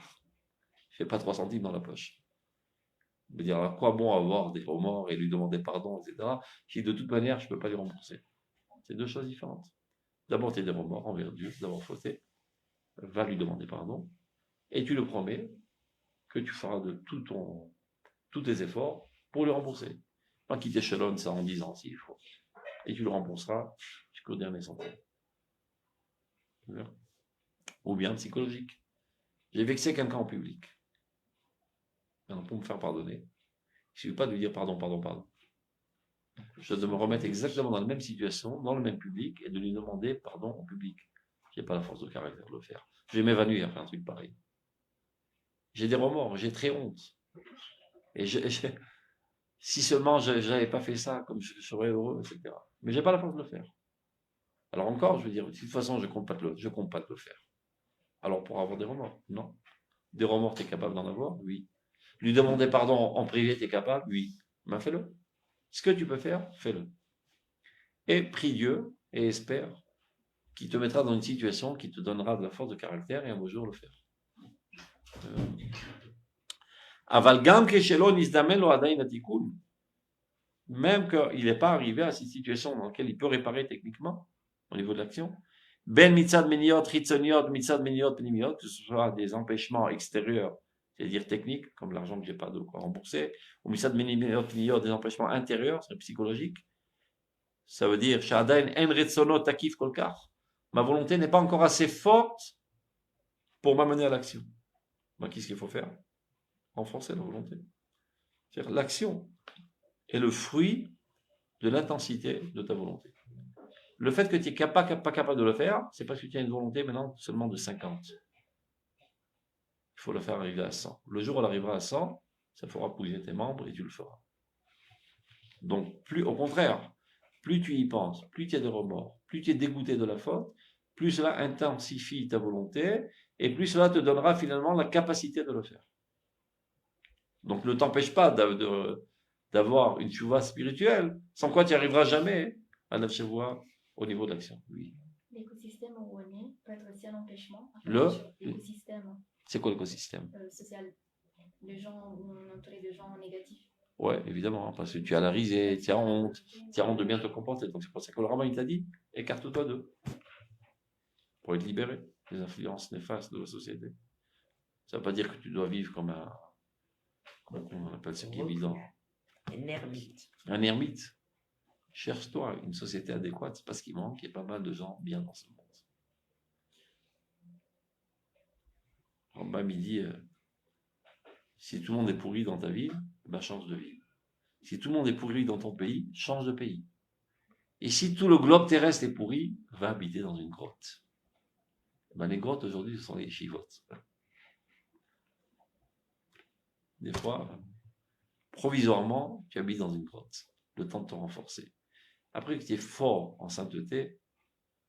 Je n'ai pas 3 centimes dans la poche. Je veux dire, à quoi bon avoir des remords et lui demander pardon, etc., si de toute manière, je ne peux pas lui rembourser. C'est deux choses différentes. D'abord, tu as des remords envers Dieu d'avoir fauté. Va lui demander pardon. Et tu le promets que tu feras de tous tes efforts pour lui rembourser. Pas qu'il t'échelonne ça en 10 ans s'il faut. Et tu le rembourseras jusqu'au dernier centime. Ou bien psychologique. J'ai vexé quelqu'un en public. Maintenant, pour me faire pardonner, il ne suffit pas de lui dire pardon. Je dois me remettre exactement dans la même situation, dans le même public, et de lui demander pardon en public. Je n'ai pas la force de caractère de le faire. Je vais m'évanouir à faire un truc pareil. J'ai des remords, j'ai très honte. Et si seulement je n'avais pas fait ça, comme je serais heureux, etc. Mais je n'ai pas la force de le faire. Alors encore, je veux dire, de toute façon, je ne compte pas de le faire. Alors pour avoir des remords, non. Des remords, tu es capable d'en avoir? Oui. Lui demander pardon en privé, tu es capable? Oui. Ben fais-le. Ce que tu peux faire, fais-le. Et prie Dieu et espère qu'il te mettra dans une situation qui te donnera de la force de caractère et un beau jour le faire. Même qu'il n'est pas arrivé à cette situation dans laquelle il peut réparer techniquement au niveau de l'action, ben mitzad meniot, ritzoniot, mitzad meniot, pnimiot, que ce soit des empêchements extérieurs, c'est-à-dire techniques, comme l'argent que j'ai pas de quoi rembourser, ou mitzad meniot, pnimiot, des empêchements intérieurs, c'est psychologique. Ça veut dire, sha'adain en ritzonot takif kolkar. Ma volonté n'est pas encore assez forte pour m'amener à l'action. Ben, qu'est-ce qu'il faut faire? Renforcer la volonté. C'est-à-dire, l'action est le fruit de l'intensité de ta volonté. Le fait que tu n'es pas capable de le faire, c'est parce que tu as une volonté maintenant seulement de 50. Il faut le faire arriver à 100. Le jour où elle arrivera à 100, ça fera bouger tes membres et tu le feras. Donc, au contraire, plus tu y penses, plus tu as de remords, plus tu es dégoûté de la faute, plus cela intensifie ta volonté et plus cela te donnera finalement la capacité de le faire. Donc, ne t'empêche pas d'avoir une tchouva spirituelle, sans quoi tu n'y arriveras jamais à la tchouva au niveau de l'action. Oui. L'écosystème où on est peut être aussi un empêchement. L'écosystème C'est quoi l'écosystème? Social. Les gens, où on est entouré de gens négatifs. Ouais, évidemment, parce que tu as la risée, tu as honte de bien te comporter. Donc c'est pour ça que le Rambam il t'a dit, écarte-toi d'eux, pour être libéré des influences néfastes de la société. Ça ne veut pas dire que tu dois vivre comme comment on appelle ça qui est évident. Un ermite. Un ermite. Cherche-toi une société adéquate, c'est parce qu'il manque, il y a pas mal de gens bien dans ce monde. Rambam il dit, si tout le monde est pourri dans ta ville, ben change de ville. Si tout le monde est pourri dans ton pays, change de pays. Et si tout le globe terrestre est pourri, va habiter dans une grotte. Ben les grottes aujourd'hui, ce sont les chivotes. Des fois, provisoirement, tu habites dans une grotte, le temps de te renforcer. Après que tu es fort en sainteté,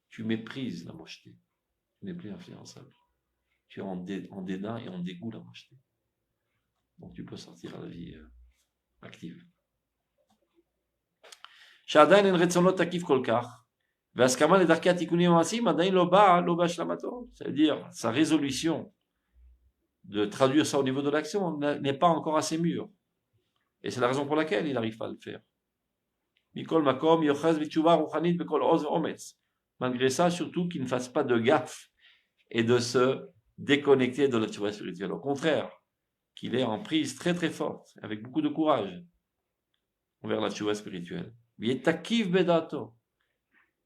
tu méprises la mocheté. Tu n'es plus influençable. Tu es en dédain et en dégoût la mocheté. Donc tu peux sortir à la vie active. שעדיין אין רצונות תקיף כל כך, והסכמה לדרכי התיקונים המעשיים עדיין לא בהשלמתו. C'est-à-dire, sa résolution de traduire ça au niveau de l'action n'est pas encore assez mûre. Et c'est la raison pour laquelle il n'arrive pas à le faire. Mikol makom yochaz v'tshuva ruchanit bekol oz v'ometz. Malgré ça, surtout qu'il ne fasse pas de gaffe et de se déconnecter de la tchouva spirituelle. Au contraire, qu'il est en prise très très forte, avec beaucoup de courage, envers la tchouva spirituelle. V'yetakiv bedato.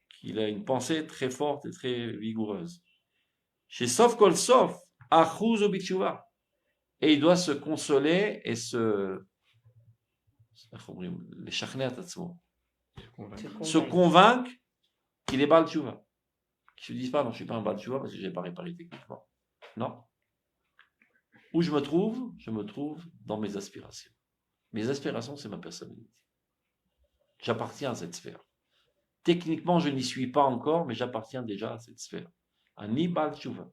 Qu'il a une pensée très forte et très vigoureuse. Chez Sof Kol Sof, achuz ou b'tshuva. Et il doit se consoler et se convaincre qu'il est Baal Tshuva. Qu'il ne se dise pas, non, je ne suis pas un Baal Tshuva parce que je n'ai pas réparé techniquement. Non. Où je me trouve dans mes aspirations. Mes aspirations, c'est ma personnalité. J'appartiens à cette sphère. Techniquement, je n'y suis pas encore, mais j'appartiens déjà à cette sphère. Ani Baal Tshuva.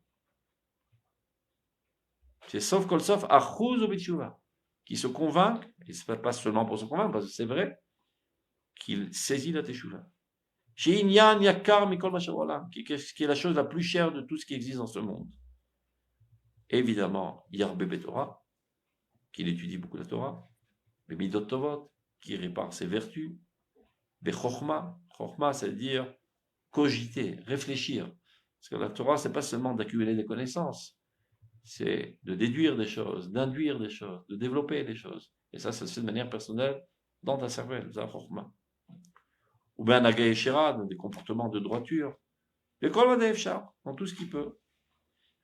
C'est Sof Kol Sof, achuz ou b'tshuva. Qui se convainc, et ce n'est pas seulement pour se convaincre, parce que c'est vrai, qu'il saisit la teshuva. Chez Inyan Yakar Mikol Mashawalam, qui est la chose la plus chère de tout ce qui existe dans ce monde. Évidemment, Yarbe Betorah, qu'il étudie beaucoup la Torah, Bemidot Tovot, qui répare ses vertus, Bechorma, Chorma, c'est-à-dire cogiter, réfléchir. Parce que la Torah, c'est pas seulement d'accumuler des connaissances, c'est de déduire des choses, d'induire des choses, de développer des choses. Et ça se fait de manière personnelle dans ta cervelle, ça, Chorma. Ou bien Nagay Shirad, des comportements de droiture. Et dans tout ce qu'il peut.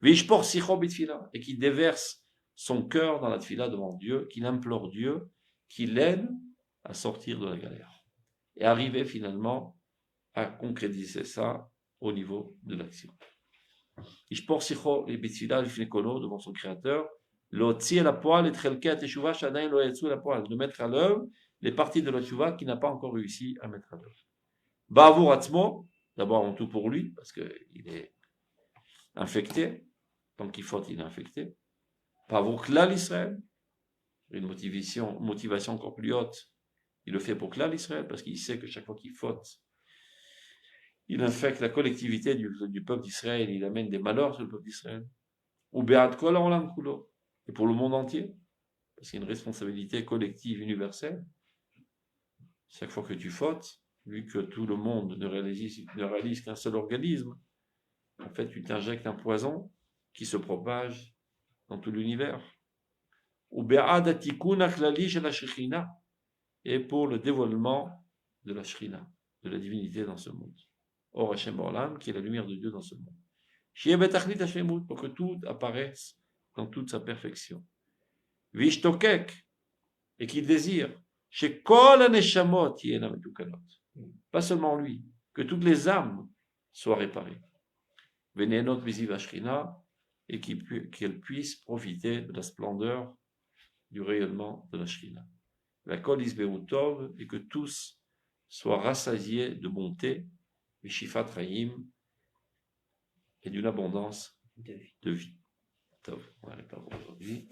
Vishpor Sicho Bitfila, et qui déverse son cœur dans la tfila devant Dieu, qu'il implore Dieu, qui l'aide à sortir de la galère. Et arriver finalement à concrétiser ça au niveau de l'action. Ishpor Sicho et Bitfila, devant son créateur, l'otzi à la poêle et trelke teshuva shadain lo yetsu la poêle, de mettre à l'œuvre les parties de la teshuva qui n'a pas encore réussi à mettre à l'œuvre. Ba'avur atzmo, d'abord en tout pour lui, parce qu'il est infecté, tant qu'il faute, il est infecté. Ba'avur klal Israël, une motivation encore plus haute, il le fait pour klal Israël, parce qu'il sait que chaque fois qu'il faute, il infecte la collectivité du peuple d'Israël, il amène des malheurs sur le peuple d'Israël. Ou be'at kol ha'olam kulo, et pour le monde entier, parce qu'il y a une responsabilité collective universelle. Chaque fois que tu fautes, vu que tout le monde ne réalise qu'un seul organisme, en fait, tu t'injectes un poison qui se propage dans tout l'univers. Ou be'ad atikun achlali shel hashekhinah, et pour le dévoilement de la Shrina, de la divinité dans ce monde. Or Hashem Ba'olam, qui est la lumière de Dieu dans ce monde. Shieh betachlit hashlemut, pour que tout apparaisse dans toute sa perfection. Vishtokek, et qu'il désire, chez kol haneshamot yehena metukanot, pas seulement lui, que toutes les âmes soient réparées. Venenot visiv Shrina, et qu'elles puissent profiter de la splendeur du rayonnement de la Shrina. La kol isbehu tov, et que tous soient rassasiés de bonté, vishifat rayim, et d'une abondance de vie. Tov, on va aller par aujourd'hui.